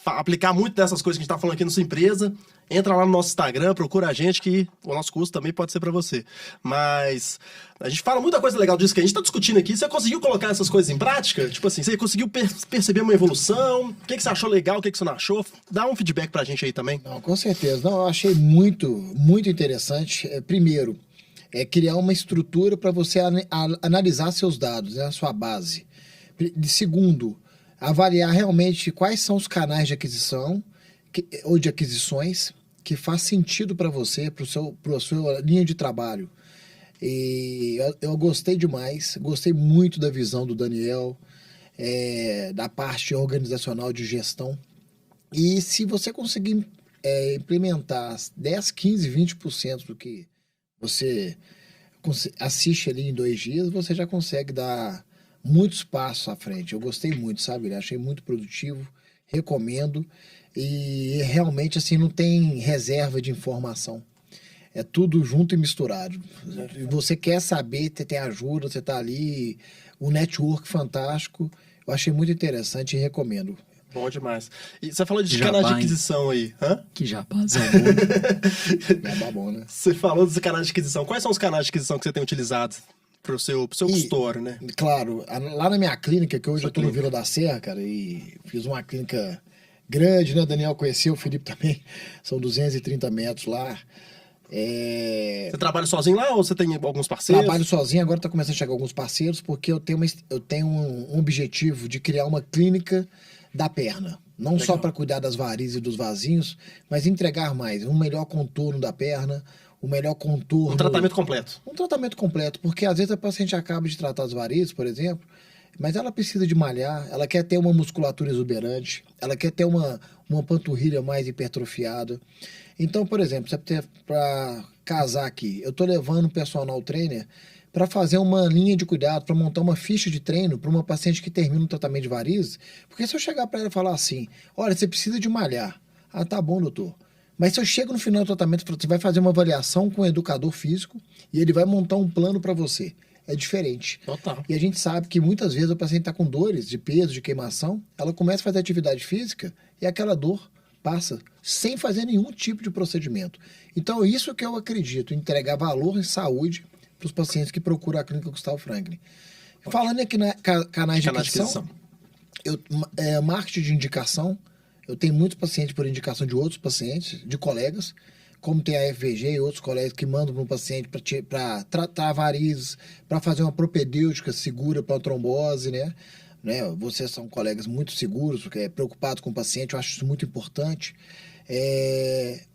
aplicar muito dessas coisas que a gente está falando aqui na sua empresa, entra lá no nosso Instagram, procura a gente, que o nosso curso também pode ser para você. Mas a gente fala muita coisa legal disso que a gente está discutindo aqui. Você conseguiu colocar essas coisas em prática? Tipo assim, você conseguiu perceber uma evolução? O que você achou legal, o que você não achou? Dá um feedback pra gente aí também. Não, com certeza. Não, eu achei muito, muito interessante. Primeiro, criar uma estrutura para você analisar seus dados, né, a sua base. Segundo, avaliar realmente quais são os canais de aquisição ou de aquisições que faz sentido para você, para a sua linha de trabalho. E eu gostei demais, gostei muito da visão do Daniel, da parte organizacional de gestão. E se você conseguir implementar 10, 15, 20% do que você assiste ali em 2 dias, você já consegue dar muitos passos à frente. Eu gostei muito, sabe? Achei muito produtivo, recomendo. E realmente, assim, não tem reserva de informação. É tudo junto e misturado. E você quer saber, tem ajuda, você tá ali, um network fantástico. Eu achei muito interessante e recomendo. Bom demais. E você falou de canais de aquisição aí. Hã? Que japazão. É bom, né? Você falou dos canais de aquisição. Quais são os canais de aquisição que você tem utilizado pro seu consultório, né? Claro, lá na minha clínica, que hoje eu tô no Vila da Serra, cara, e fiz uma clínica grande, né? O Daniel conheceu, o Felipe também. São 230 metros lá. Você trabalha sozinho lá ou você tem alguns parceiros? Trabalho sozinho, agora tá começando a chegar alguns parceiros, porque eu tenho um objetivo de criar uma clínica da perna. Não Legal. Só para cuidar das varizes e dos vasinhos, mas entregar mais. Um melhor contorno da perna, um melhor contorno... Um tratamento completo. Um tratamento completo, porque às vezes a paciente acaba de tratar as varizes, por exemplo, mas ela precisa de malhar, ela quer ter uma musculatura exuberante, ela quer ter uma panturrilha mais hipertrofiada. Então, por exemplo, para casar aqui, eu tô levando um personal trainer para fazer uma linha de cuidado, para montar uma ficha de treino para uma paciente que termina um tratamento de varizes, porque se eu chegar para ela e falar assim, olha, você precisa de malhar. Ah, tá bom, doutor. Mas se eu chego no final do tratamento, você vai fazer uma avaliação com o educador físico e ele vai montar um plano para você. É diferente. Total. E a gente sabe que muitas vezes o paciente está com dores de peso, de queimação, ela começa a fazer atividade física e aquela dor passa sem fazer nenhum tipo de procedimento. Então, isso que eu acredito, entregar valor e saúde para os pacientes que procuram a clínica Gustavo Franklin. Falando aqui na canais de aquisição, marketing de indicação, eu tenho muitos pacientes por indicação de outros pacientes, de colegas, como tem a FVG e outros colegas que mandam para um paciente para tratar varizes, para fazer uma propedêutica segura para a trombose, né? Vocês são colegas muito seguros, preocupados com o paciente, eu acho isso muito importante.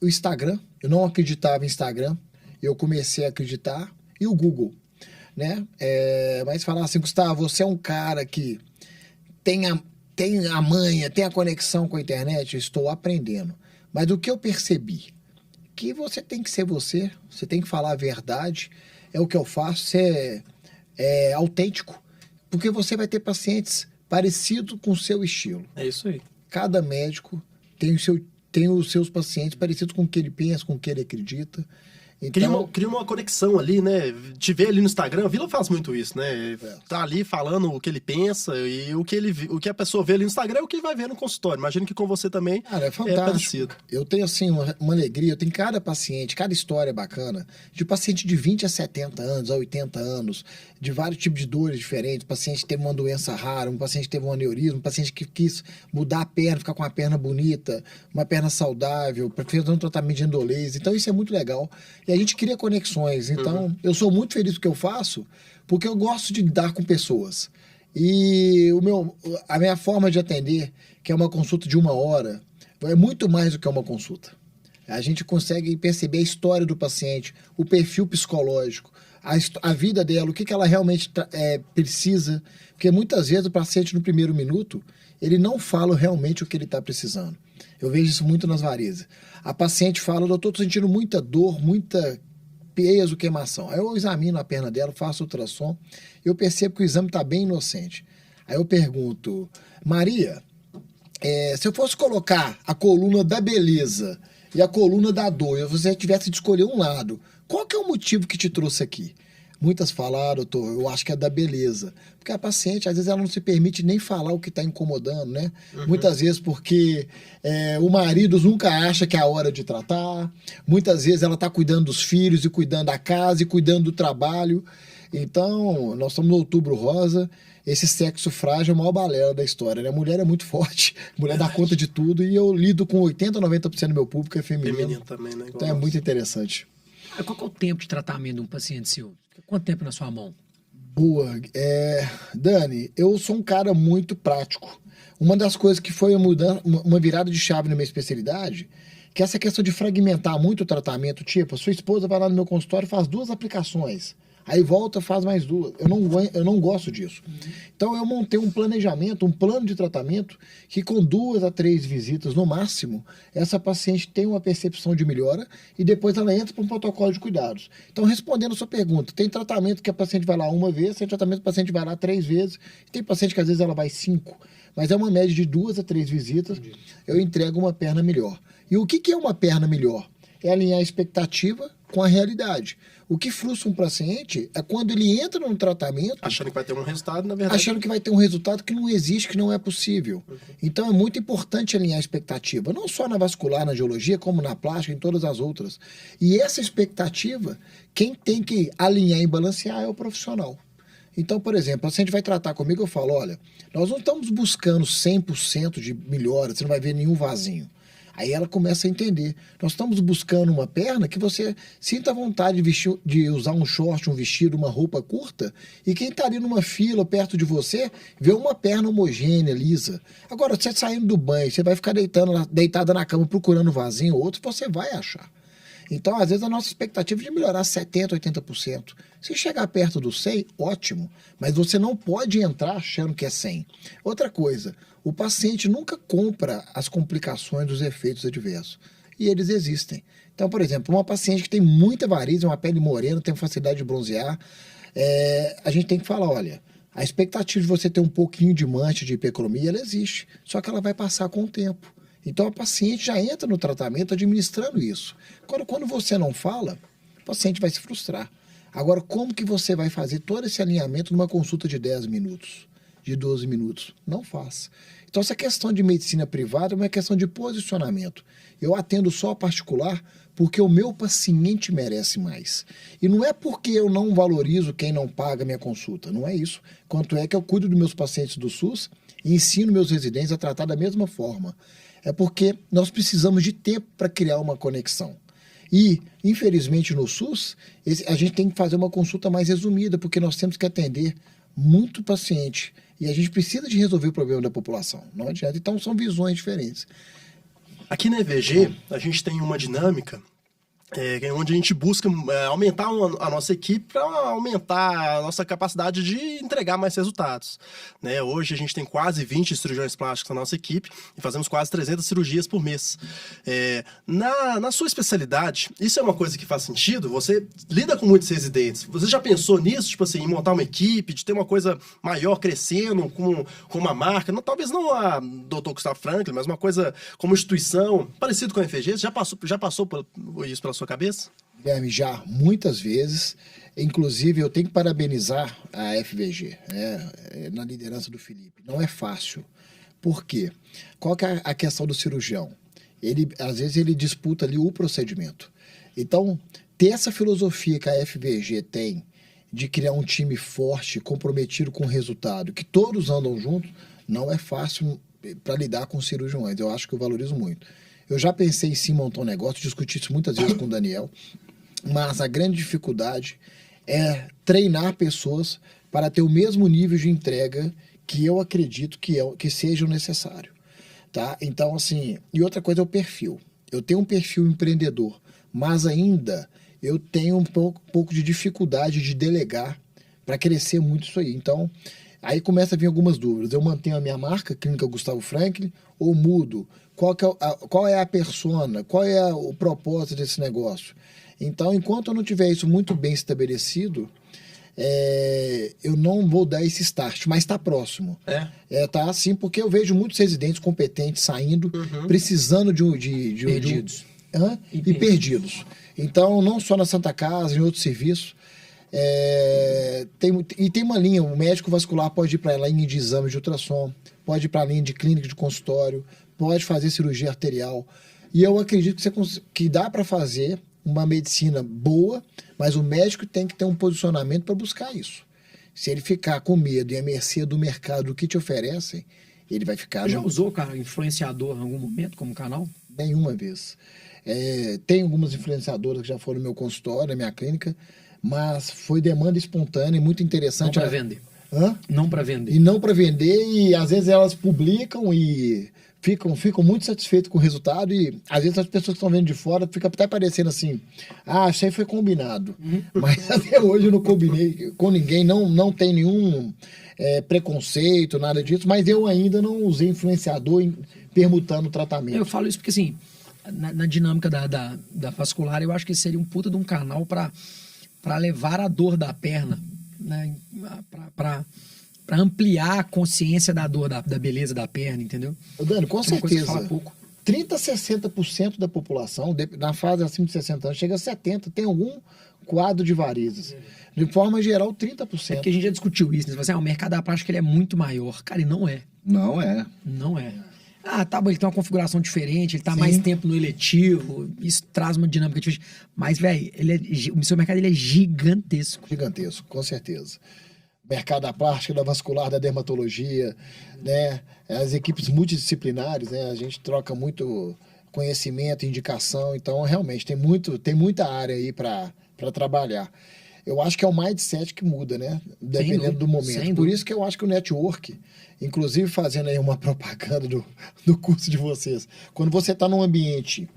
O Instagram, eu não acreditava em Instagram, eu comecei a acreditar, e o Google, né? Mas falar assim, Gustavo, você é um cara que tem a manha, tem a conexão com a internet, eu estou aprendendo. Mas o que eu percebi? Que você tem que ser você tem que falar a verdade, é o que eu faço, ser autêntico, porque você vai ter pacientes parecidos com o seu estilo. É isso aí. Cada médico tem os seus pacientes parecidos com o que ele pensa, com o que ele acredita. Então, cria uma conexão ali, né? Te ver ali no Instagram, a Vila faz muito isso, né? Tá ali falando o que ele pensa e o que a pessoa vê ali no Instagram é o que ele vai ver no consultório. Imagino que com você também cara, é fantástico. Parecido. Eu tenho, assim, uma alegria, eu tenho cada paciente, cada história bacana, de paciente de 20 a 70 anos, a 80 anos, de vários tipos de dores diferentes, paciente que teve uma doença rara, um paciente que teve um aneurisma, um paciente que quis mudar a perna, ficar com uma perna bonita, uma perna saudável, fez um tratamento de endolase. Então isso é muito legal. E a gente cria conexões. Então, eu sou muito feliz com o que eu faço, porque eu gosto de lidar com pessoas. E a minha forma de atender, que é uma consulta de 1 hora, é muito mais do que uma consulta. A gente consegue perceber a história do paciente, o perfil psicológico, a vida dela, o que ela realmente precisa. Porque muitas vezes o paciente, no primeiro minuto, ele não fala realmente o que ele está precisando. Eu vejo isso muito nas varizes. A paciente fala, doutor, estou sentindo muita dor, muita peso, queimação. Aí eu examino a perna dela, faço ultrassom, e eu percebo que o exame está bem inocente. Aí eu pergunto, Maria, se eu fosse colocar a coluna da beleza e a coluna da dor, e você tivesse de escolher um lado, qual que é o motivo que te trouxe aqui? Muitas falaram, doutor, eu acho que é da beleza. Porque a paciente, às vezes, ela não se permite nem falar o que está incomodando, né? Muitas vezes porque o marido nunca acha que é a hora de tratar. Muitas vezes ela está cuidando dos filhos e cuidando da casa e cuidando do trabalho. Então, nós estamos no Outubro Rosa. Esse sexo frágil é a maior balela da história, né? A mulher é muito forte, a mulher dá conta de tudo. E eu lido com 80% a 90% do meu público é feminino. Feminino também, né? Então é muito interessante. Qual que é o tempo de tratamento de um paciente seu? Quanto tempo na sua mão? Boa. Dani, eu sou um cara muito prático. Uma das coisas que foi uma virada de chave na minha especialidade, que é essa questão de fragmentar muito o tratamento, tipo, a sua esposa vai lá no meu consultório e faz 2 aplicações. Aí volta, faz mais 2. Eu não gosto disso. Então eu montei um planejamento, um plano de tratamento, que com 2 a 3 visitas no máximo, essa paciente tem uma percepção de melhora e depois ela entra para um protocolo de cuidados. Então, respondendo a sua pergunta, tem tratamento que a paciente vai lá 1 vez, tem tratamento que a paciente vai lá 3 vezes, tem paciente que às vezes ela vai 5, mas é uma média de 2 a 3 visitas, eu entrego uma perna melhor. E o que é uma perna melhor? É alinhar a expectativa com a realidade. O que frustra um paciente é quando ele entra no tratamento... Achando que vai ter um resultado, na verdade... Achando que vai ter um resultado que não existe, que não é possível. Então é muito importante alinhar a expectativa, não só na vascular, na geologia, como na plástica, em todas as outras. E essa expectativa, quem tem que alinhar e balancear é o profissional. Então, por exemplo, o paciente vai tratar comigo, eu falo, olha, nós não estamos buscando 100% de melhora, você não vai ver nenhum vasinho. Aí ela começa a entender. Nós estamos buscando uma perna que você sinta vontade de usar um short, um vestido, uma roupa curta, e quem está ali numa fila perto de você vê uma perna homogênea, lisa. Agora, você saindo do banho, você vai ficar deitada na cama procurando um vasinho ou outro, você vai achar. Então, às vezes, a nossa expectativa é de melhorar 70%, 80%. Se chegar perto do 100%, ótimo. Mas você não pode entrar achando que é 100%. Outra coisa, o paciente nunca compra as complicações dos efeitos adversos. E eles existem. Então, por exemplo, uma paciente que tem muita varizes, uma pele morena, tem facilidade de bronzear, a gente tem que falar, olha, a expectativa de você ter um pouquinho de mancha, de hipercromia, ela existe. Só que ela vai passar com o tempo. Então, a paciente já entra no tratamento administrando isso. Quando você não fala, o paciente vai se frustrar. Agora, como que você vai fazer todo esse alinhamento numa consulta de 10 minutos, de 12 minutos? Não faz. Então, essa questão de medicina privada é uma questão de posicionamento. Eu atendo só a particular porque o meu paciente merece mais. E não é porque eu não valorizo quem não paga minha consulta, não é isso. Quanto é que eu cuido dos meus pacientes do SUS e ensino meus residentes a tratar da mesma forma. É porque nós precisamos de tempo para criar uma conexão. E, infelizmente, no SUS, a gente tem que fazer uma consulta mais resumida, porque nós temos que atender muito paciente. E a gente precisa de resolver o problema da população. Não adianta. Então, são visões diferentes. Aqui na EVG, a gente tem uma dinâmica onde a gente busca aumentar a nossa equipe para aumentar a nossa capacidade de entregar mais resultados. Né? Hoje a gente tem quase 20 cirurgiões plásticos na nossa equipe e fazemos quase 300 cirurgias por mês. Na sua especialidade, isso é uma coisa que faz sentido? Você lida com muitos residentes. Você já pensou nisso, tipo assim, em montar uma equipe, de ter uma coisa maior crescendo com uma marca? Não, talvez não a Dr. Gustavo Franklin, mas uma coisa como instituição, parecido com a FG. Você já passou por isso pela sua cabeça? Guilherme, já muitas vezes. Inclusive, eu tenho que parabenizar a FVG, na liderança do Felipe. Não é fácil. Por quê? Qual que é a questão do cirurgião? Às vezes ele disputa ali o procedimento. Então, ter essa filosofia que a FVG tem de criar um time forte, comprometido com o resultado, que todos andam juntos, não é fácil para lidar com os cirurgiões. Eu acho que eu valorizo muito. Eu já pensei em sim montar um negócio, discuti isso muitas vezes com o Daniel, mas a grande dificuldade é treinar pessoas para ter o mesmo nível de entrega que eu acredito que seja o necessário. Tá? Então, assim, e outra coisa é o perfil. Eu tenho um perfil empreendedor, mas ainda eu tenho um pouco de dificuldade de delegar para crescer muito isso aí. Então, aí começa a vir algumas dúvidas. Eu mantenho a minha marca, Clínica Gustavo Franklin, ou mudo? Qual é a persona? Qual é o propósito desse negócio? Então, enquanto eu não tiver isso muito bem estabelecido, eu não vou dar esse start, mas está próximo. Tá assim, porque eu vejo muitos residentes competentes saindo, precisando de Perdidos. E perdidos. Então, não só na Santa Casa, em outros serviços. Tem uma linha, o médico vascular pode ir para a linha de exames de ultrassom, pode ir para a linha de clínica de consultório, pode fazer cirurgia arterial. E eu acredito que dá para fazer uma medicina boa, mas o médico tem que ter um posicionamento para buscar isso. Se ele ficar com medo e à mercê do mercado, do que te oferecem, ele vai ficar... Já usou, cara, influenciador em algum momento como canal? Nenhuma vez. Tem algumas influenciadoras que já foram no meu consultório, na minha clínica, mas foi demanda espontânea e muito interessante. Não para vender. Hã? Não para vender. E não para vender, e às vezes elas publicam e ficam muito satisfeitos com o resultado, e às vezes as pessoas que estão vendo de fora ficam até parecendo assim, isso aí foi combinado. Mas até hoje eu não combinei com ninguém, não tem nenhum preconceito, nada disso, mas eu ainda não usei influenciador permutando o tratamento. Eu falo isso porque, assim, na dinâmica da vascular, eu acho que seria um puta de um canal para levar a dor da perna, né? Para ampliar a consciência da dor, da beleza da perna, entendeu? Dani, com Uma coisa que certeza. fala pouco. 30% a 60% da população, na fase acima de 60 anos, chega a 70%, tem algum quadro de varizes. De forma geral, 30%. Porque a gente já discutiu isso, né? Você fala assim, o mercado da plástica ele é muito maior. Cara, e não é. Não é. Não é. Tá bom, ele tem uma configuração diferente, ele tá Sim. mais tempo no eletivo, isso traz uma dinâmica diferente. Mas, velho, o seu mercado ele é gigantesco. Gigantesco, com certeza. Mercado da plástica, da vascular, da dermatologia, né? As equipes multidisciplinares, né? A gente troca muito conhecimento, indicação, então realmente tem muita área aí para trabalhar. Eu acho que é o mindset que muda, né? Dependendo do momento. Por isso que eu acho que o network, inclusive fazendo aí uma propaganda do curso de vocês, quando você está num ambiente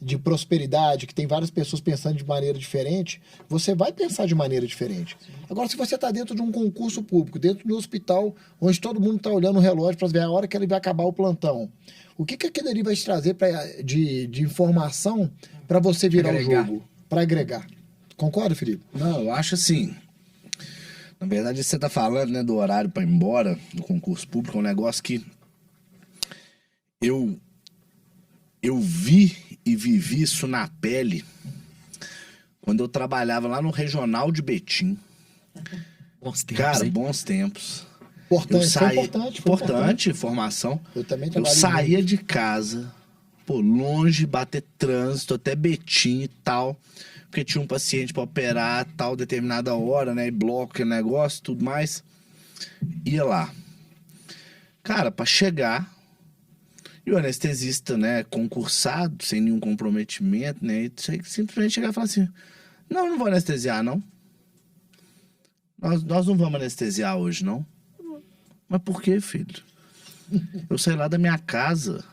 de prosperidade, que tem várias pessoas pensando de maneira diferente, você vai pensar de maneira diferente. Agora, se você está dentro de um concurso público, dentro do hospital, onde todo mundo está olhando o relógio para ver a hora que ele vai acabar o plantão, o que aquilo ali vai te trazer de informação para você virar o jogo, para agregar? Concorda, Felipe? Não, eu acho assim. Na verdade, você tá falando, né, do horário para ir embora do concurso público, é um negócio que eu vi e vivi isso na pele quando eu trabalhava lá no Regional de Betim. Bons tempos, Cara, hein? bons tempos. Importante, formação. Eu também Eu trabalhei saía muito. de casa, longe, bater trânsito, até Betim e tal, porque tinha um paciente pra operar tal determinada hora, né, e bloco, aquele negócio, tudo mais. Ia lá. Cara, pra chegar, e o anestesista, né, concursado, sem nenhum comprometimento, né, e simplesmente chegar e falar assim, não vou anestesiar, não. Nós não vamos anestesiar hoje, não. Mas por quê, filho? Eu saí lá da minha casa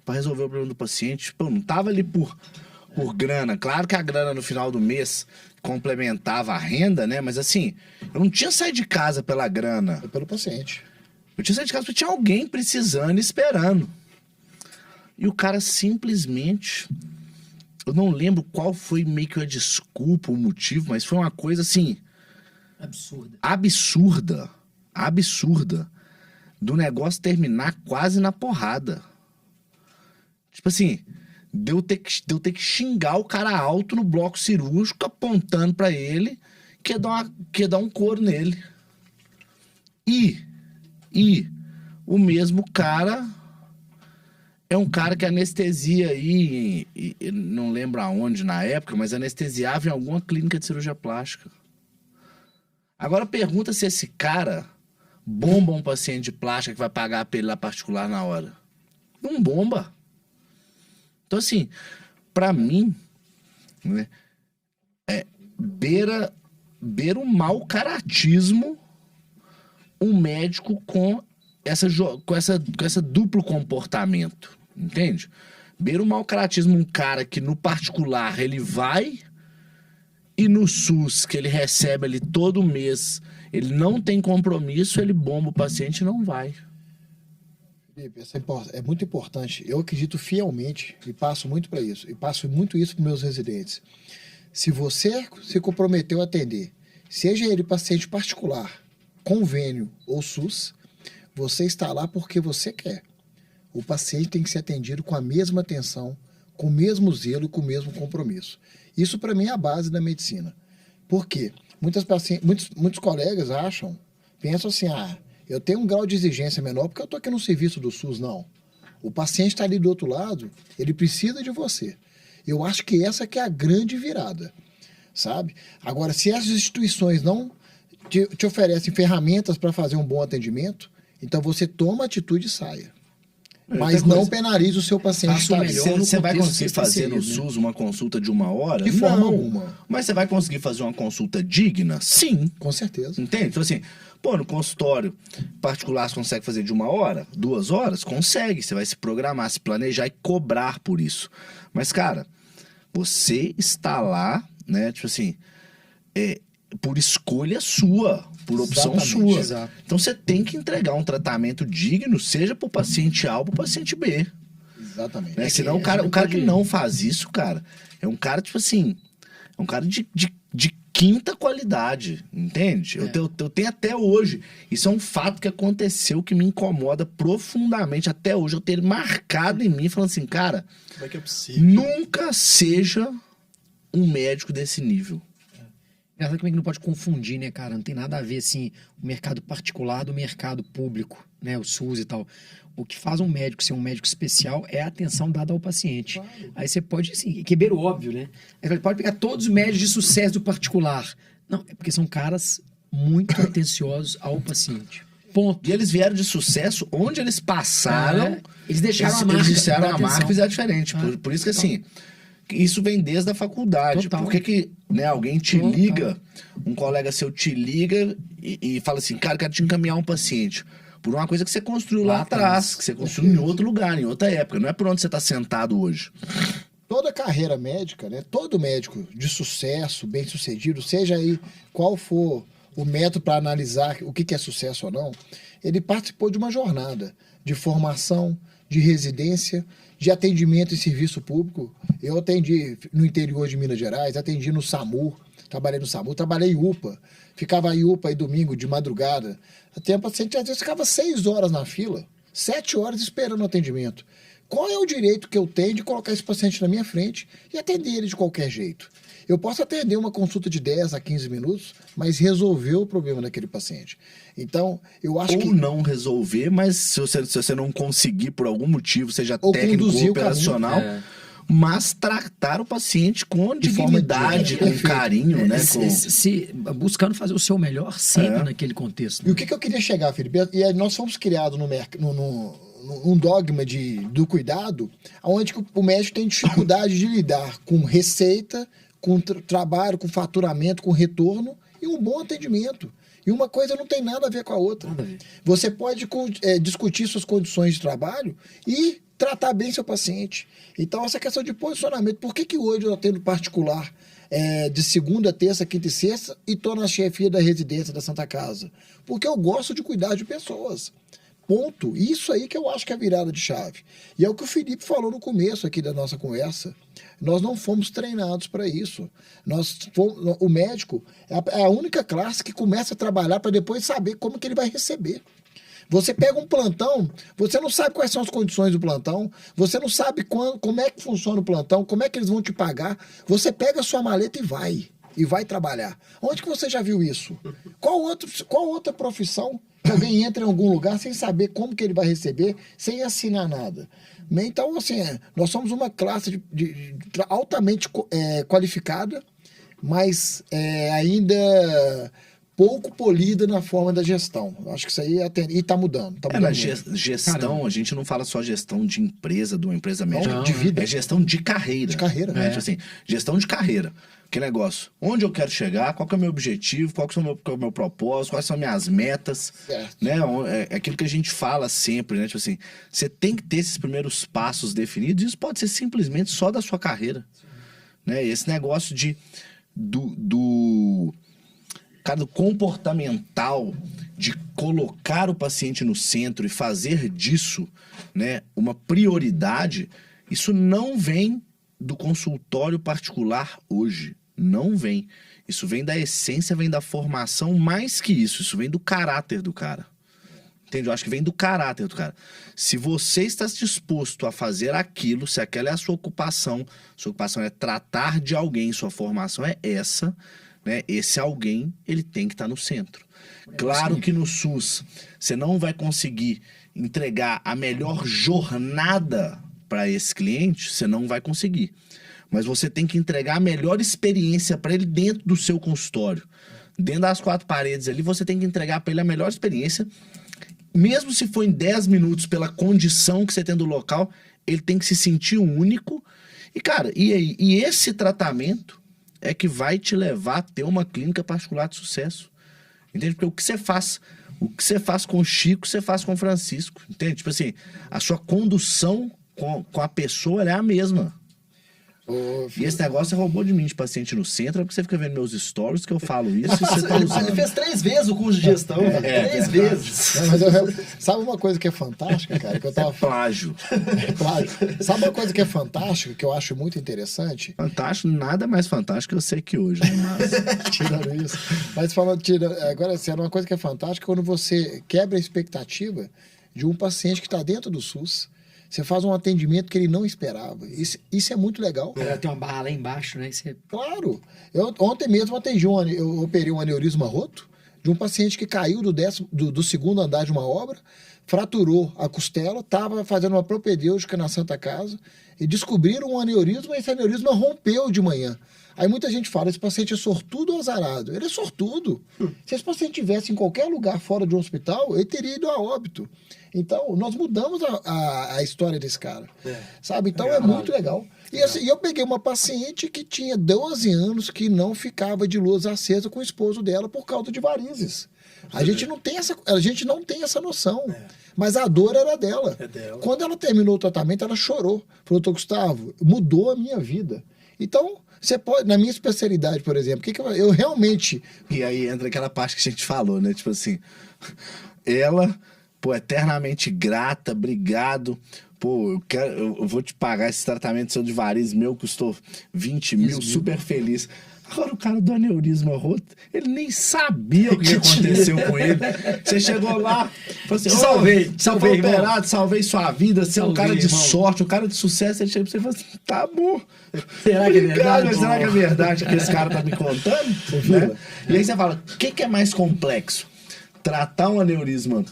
pra resolver o problema do paciente. Pô, eu não tava ali por grana. Claro que a grana no final do mês complementava a renda, né? Mas assim, eu não tinha saído de casa pela grana. É pelo paciente. Eu tinha saído de casa porque tinha alguém precisando e esperando. E o cara simplesmente... Eu não lembro qual foi meio que a desculpa, o motivo, mas foi uma coisa assim... Absurda. Do negócio terminar quase na porrada. Tipo assim, deu ter que xingar o cara alto no bloco cirúrgico, apontando pra ele que ia dar um couro nele. E o mesmo cara é um cara que anestesia aí, não lembro aonde na época, mas anestesiava em alguma clínica de cirurgia plástica. Agora pergunta se esse cara bomba um paciente de plástica que vai pagar pra ele lá particular na hora. Não bomba. Então, assim, pra mim, né, beira o mau caratismo um médico com essa duplo comportamento, entende? Beira o mau caratismo um cara que no particular ele vai E no SUS, que ele recebe ali todo mês, ele não tem compromisso, ele bomba o paciente e não vai. Felipe, é muito importante. Eu acredito fielmente e passo muito para isso. E passo muito isso para meus residentes. Se você se comprometeu a atender, seja ele paciente particular, convênio ou SUS, você está lá porque você quer. O paciente tem que ser atendido com a mesma atenção, com o mesmo zelo e com o mesmo compromisso. Isso, para mim, é a base da medicina. Por quê? Muitos colegas pensam assim, eu tenho um grau de exigência menor porque eu estou aqui no serviço do SUS. Não. O paciente está ali do outro lado, ele precisa de você. Eu acho que essa que é a grande virada, sabe? Agora, se as instituições não te oferecem ferramentas para fazer um bom atendimento, então você toma atitude e saia. Mas não penalize o seu paciente. Você vai conseguir fazer no SUS uma consulta de 1 hora? De forma alguma. Mas você vai conseguir fazer uma consulta digna? Sim. Com certeza. Entende? Então assim, no consultório particular você consegue fazer de 1 hora, 2 horas? Consegue. Você vai se programar, se planejar e cobrar por isso. Mas, cara, você está lá, né, tipo assim, por escolha sua, por opção Exatamente, sua. exato. Então você tem que entregar um tratamento digno, seja pro paciente A ou pro paciente B. Exatamente. Né? Senão o cara que não faz isso, cara, é um cara, tipo assim, é um cara de quinta qualidade, entende? Eu tenho até hoje. Isso é um fato que aconteceu que me incomoda profundamente. Até hoje eu tenho ele marcado em mim, falando assim, cara, Como é que é possível? nunca seja um médico desse nível. Engraçado como é que não pode confundir, né, cara? Não tem nada a ver, assim, o mercado particular do mercado público, né? O SUS e tal. O que faz um médico ser um médico especial é a atenção dada ao paciente. Claro. Aí você pode, assim, que é beiro óbvio, né? Aí você pode pegar todos os médicos de sucesso do particular. Não, é porque são caras muito atenciosos ao paciente. Ponto. E eles vieram de sucesso onde eles passaram. Eles deixaram a marca. Eles deixaram da a marca e atenção. fizeram diferente. Por isso que, assim, isso vem desde a faculdade. Total. Por que né, alguém te liga, um colega seu te liga e fala assim, cara, eu quero te encaminhar um paciente. Por uma coisa que você construiu lá atrás, que você construiu em outro lugar, em outra época. Não é por onde você está sentado hoje. Toda carreira médica, né? Todo médico de sucesso, bem-sucedido, seja aí qual for o método para analisar o que é sucesso ou não, ele participou de uma jornada de formação, de residência, de atendimento em serviço público. Eu atendi no interior de Minas Gerais, atendi no SAMU, trabalhei no SAMU, trabalhei em UPA, ficava em UPA aí domingo de madrugada. Até o paciente às vezes ficava 6 horas na fila, 7 horas esperando o atendimento. Qual é o direito que eu tenho de colocar esse paciente na minha frente e atender ele de qualquer jeito? Eu posso atender uma consulta de 10 a 15 minutos, mas resolver o problema daquele paciente. Então, eu acho que... Ou não resolver, mas se você não conseguir por algum motivo, seja Ou técnico ou conduzir o operacional, mas tratar o paciente com De forma dignidade, digna, com carinho, né? Buscando fazer o seu melhor sempre naquele contexto. E o que eu queria chegar, Felipe? E aí nós fomos criados num dogma do cuidado, onde o médico tem dificuldade de lidar com receita, com trabalho, com faturamento, com retorno e um bom atendimento. E uma coisa não tem nada a ver com a outra. Você pode discutir suas condições de trabalho e tratar bem seu paciente. Então, essa questão de posicionamento. Por que hoje eu atendo particular de segunda, terça, quinta e sexta e estou na chefia da residência da Santa Casa? Porque eu gosto de cuidar de pessoas. Ponto. Isso aí que eu acho que é a virada de chave. E é o que o Felipe falou no começo aqui da nossa conversa. Nós não fomos treinados para isso. O médico é a única classe que começa a trabalhar para depois saber como que ele vai receber. Você pega um plantão, você não sabe quais são as condições do plantão, você não sabe como é que funciona o plantão, como é que eles vão te pagar. Você pega a sua maleta e vai trabalhar. Onde que você já viu isso? Qual outra profissão que alguém entra em algum lugar sem saber como que ele vai receber, sem assinar nada? Então, assim, nós somos uma classe altamente qualificada, mas ainda pouco polida na forma da gestão. Acho que isso aí e está mudando. Na gestão, a gente não fala só gestão de empresa, de uma empresa médica. De vida. É gestão de carreira. De carreira. Né? Tipo assim, gestão de carreira. Que negócio? Onde eu quero chegar? Qual que é o meu objetivo? Qual que é o meu propósito? Quais são minhas metas? Certo. Né? É aquilo que a gente fala sempre, né? Tipo assim, você tem que ter esses primeiros passos definidos. Isso pode ser simplesmente só da sua carreira. Né? Esse negócio de cara, do comportamental de colocar o paciente no centro e fazer disso, né, uma prioridade, isso não vem do consultório particular hoje. Não vem. Isso vem da essência, vem da formação, mais que isso vem do caráter do cara. Entende? Eu acho que vem do caráter do cara. Se você está disposto a fazer aquilo, se aquela é a sua ocupação é tratar de alguém, sua formação é essa, né? Esse alguém, ele tem que estar no centro. Claro que no SUS você não vai conseguir entregar a melhor jornada para esse cliente, você não vai conseguir. Mas você tem que entregar a melhor experiência para ele dentro do seu consultório. Dentro das 4 paredes ali, você tem que entregar para ele a melhor experiência. Mesmo se for em 10 minutos, pela condição que você tem do local, ele tem que se sentir único. E, cara, e esse tratamento é que vai te levar a ter uma clínica particular de sucesso. Entende? Porque o que você faz com o Chico, você faz com o Francisco. Entende? Tipo assim, a sua condução com a pessoa ela é a mesma. E esse negócio você roubou de mim de paciente no centro, é porque você fica vendo meus stories que eu falo isso e você tá usando. Ele fez 3 vezes o curso de gestão, 3 vezes. Não, mas sabe uma coisa que é fantástica, cara? Que eu tava... Plágio. Plágio. Sabe uma coisa que é fantástica, que eu acho muito interessante? Fantástico, nada mais fantástico que eu sei que hoje, né? Mas... Tirando isso. Mas agora, assim, uma coisa que é fantástica quando você quebra a expectativa de um paciente que está dentro do SUS. Você faz um atendimento que ele não esperava. Isso é muito legal. Ela tem uma barra lá embaixo, né? Claro. Ontem mesmo eu operei um aneurisma roto de um paciente que caiu do segundo andar de uma obra, fraturou a costela, estava fazendo uma propedêutica na Santa Casa e descobriram um aneurisma e esse aneurisma rompeu de manhã. Aí muita gente fala, esse paciente é sortudo ou azarado? Ele é sortudo. Se esse paciente estivesse em qualquer lugar fora de um hospital, ele teria ido a óbito. Então, nós mudamos a história desse cara. Sabe? Então, é muito legal. E assim, eu peguei uma paciente que tinha 12 anos que não ficava de luz acesa com o esposo dela por causa de varizes. A gente não tem essa noção. Mas a dor era dela. É dela. Quando ela terminou o tratamento, ela chorou. Falou, doutor Gustavo, mudou a minha vida. Então, você pode, na minha especialidade, por exemplo, eu realmente... E aí entra aquela parte que a gente falou, né? Tipo assim, ela, pô, eternamente grata, obrigado. Pô, eu vou te pagar esse tratamento seu de varizes meu, custou 20 mil, super feliz. Agora o cara do aneurisma roto, ele nem sabia o que aconteceu com ele. Você chegou lá, falou assim, salvei, foi irmão. operado, salvei sua vida, você é um cara de irmão. sorte, um cara de sucesso. Ele chega pra você e fala assim, tá bom. Será que é verdade? Mas será que é verdade que esse cara tá me contando? Né? E aí você fala, o que é mais complexo? Tratar um aneurisma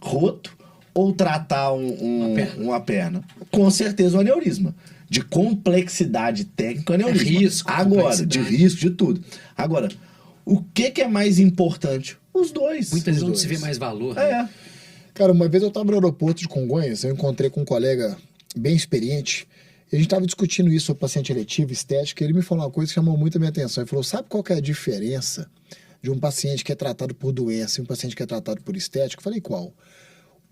roto ou tratar uma perna? Com certeza um aneurisma. De complexidade técnica, o aneurisma. Risco, agora, de risco, de tudo. Agora, o que é mais importante? Os dois. Muitas vezes Os onde se dois. vê mais valor. Né? É. Cara, uma vez eu estava no aeroporto de Congonhas, eu encontrei com um colega bem experiente, e a gente estava discutindo isso sobre paciente eletivo, estética, e ele me falou uma coisa que chamou muito a minha atenção. Ele falou, sabe qual que é a diferença de um paciente que é tratado por doença e um paciente que é tratado por estética? Eu falei, qual?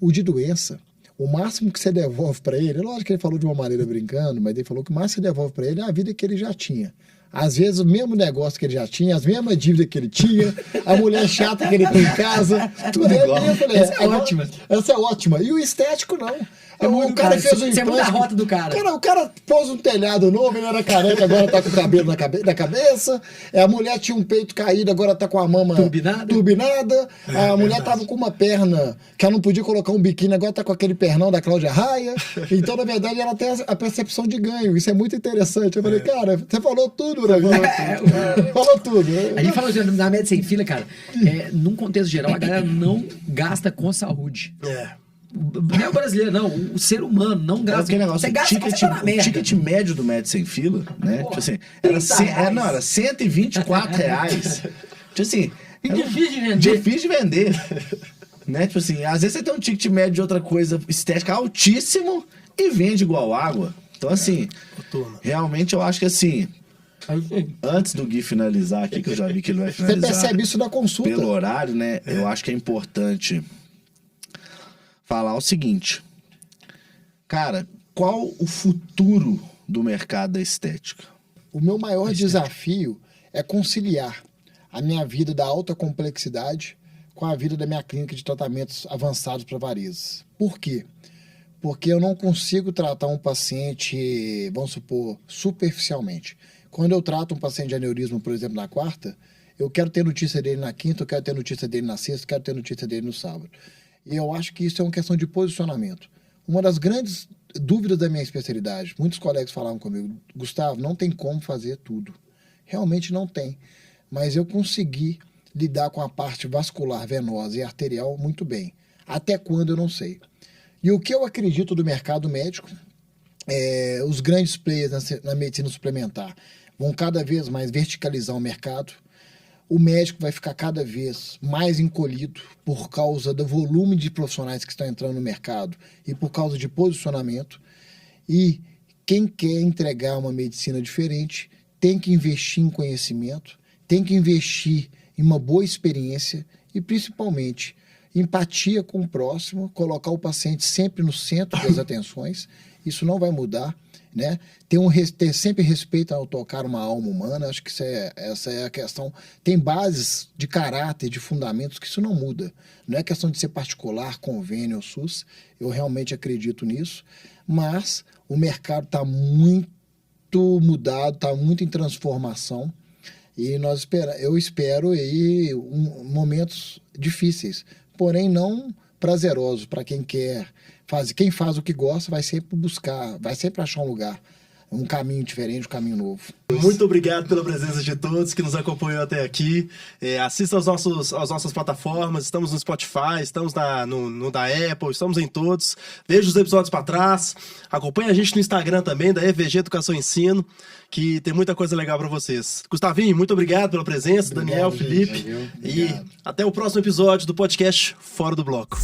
O de doença, o máximo que você devolve para ele, lógico que ele falou de uma maneira brincando, mas ele falou que o máximo que você devolve para ele é a vida que ele já tinha. Às vezes o mesmo negócio que ele já tinha, as mesmas dívidas que ele tinha, a mulher chata que ele tem em casa, tudo igual. Eu falei, Essa é ótima. Essa é ótima. E o estético não. muda O cara o cara, fez um você muda a implante. rota do cara. O cara pôs um telhado novo, ele era careca, agora tá com o cabelo na cabeça. A mulher tinha um peito caído, agora tá com a mama turbinada. A mulher tava com uma perna que ela não podia colocar um biquíni, agora tá com aquele pernão da Cláudia Raia. Então, na verdade, ela tem a percepção de ganho. Isso é muito interessante. Eu falei, cara, você falou tudo pra mim. Falou tudo. A gente falou na média sem fila, cara. Num contexto geral, a galera não gasta com saúde. Não é o brasileiro, não. O ser humano não gasta. Aquele negócio, você gasta o ticket médio do médio sem fila, né? Tipo assim, era R$124. Tipo assim, E difícil de vender. Difícil de vender. Né? Tipo assim, às vezes você tem um ticket médio de outra coisa estética altíssimo e vende igual água. Então, assim, realmente eu acho que assim. Antes do Gui finalizar aqui, que eu já vi que ele vai finalizar. Você percebe isso na consulta. Pelo horário, né? Eu acho que é importante falar o seguinte. Cara, qual o futuro do mercado da estética? O meu maior desafio é conciliar a minha vida da alta complexidade com a vida da minha clínica de tratamentos avançados para varizes. Por quê? Porque eu não consigo tratar um paciente, vamos supor, superficialmente. Quando eu trato um paciente de aneurisma, por exemplo, na quarta, eu quero ter notícia dele na quinta, eu quero ter notícia dele na sexta, eu quero ter notícia dele no sábado. E eu acho que isso é uma questão de posicionamento. Uma das grandes dúvidas da minha especialidade, muitos colegas falavam comigo, Gustavo, não tem como fazer tudo. Realmente não tem. Mas eu consegui lidar com a parte vascular, venosa e arterial muito bem. Até quando eu não sei. E o que eu acredito do mercado médico, os grandes players na medicina suplementar vão cada vez mais verticalizar o mercado. O médico vai ficar cada vez mais encolhido por causa do volume de profissionais que estão entrando no mercado e por causa de posicionamento. E quem quer entregar uma medicina diferente tem que investir em conhecimento, tem que investir em uma boa experiência e, principalmente, empatia com o próximo, colocar o paciente sempre no centro das atenções. Isso não vai mudar, né? Ter sempre respeito ao tocar uma alma humana. Acho que essa é a questão. Tem bases de caráter, de fundamentos, que isso não muda. Não é questão de ser particular, convênio ou SUS. Eu realmente acredito nisso. Mas o mercado está muito mudado, está muito em transformação. E eu espero aí momentos difíceis, porém não prazerosos para quem quer fazer. Quem faz o que gosta vai sempre buscar, vai sempre achar um lugar, um caminho diferente, um caminho novo. Muito obrigado pela presença de todos que nos acompanhou até aqui. Assista às nossas plataformas, estamos no Spotify, estamos no da Apple, estamos em todos. Veja os episódios para trás. Acompanhe a gente no Instagram também, da EVG Educação e Ensino, que tem muita coisa legal para vocês. Gustavinho, muito obrigado pela presença. Obrigado, Daniel, Felipe. Valeu. E até o próximo episódio do podcast Fora do Bloco.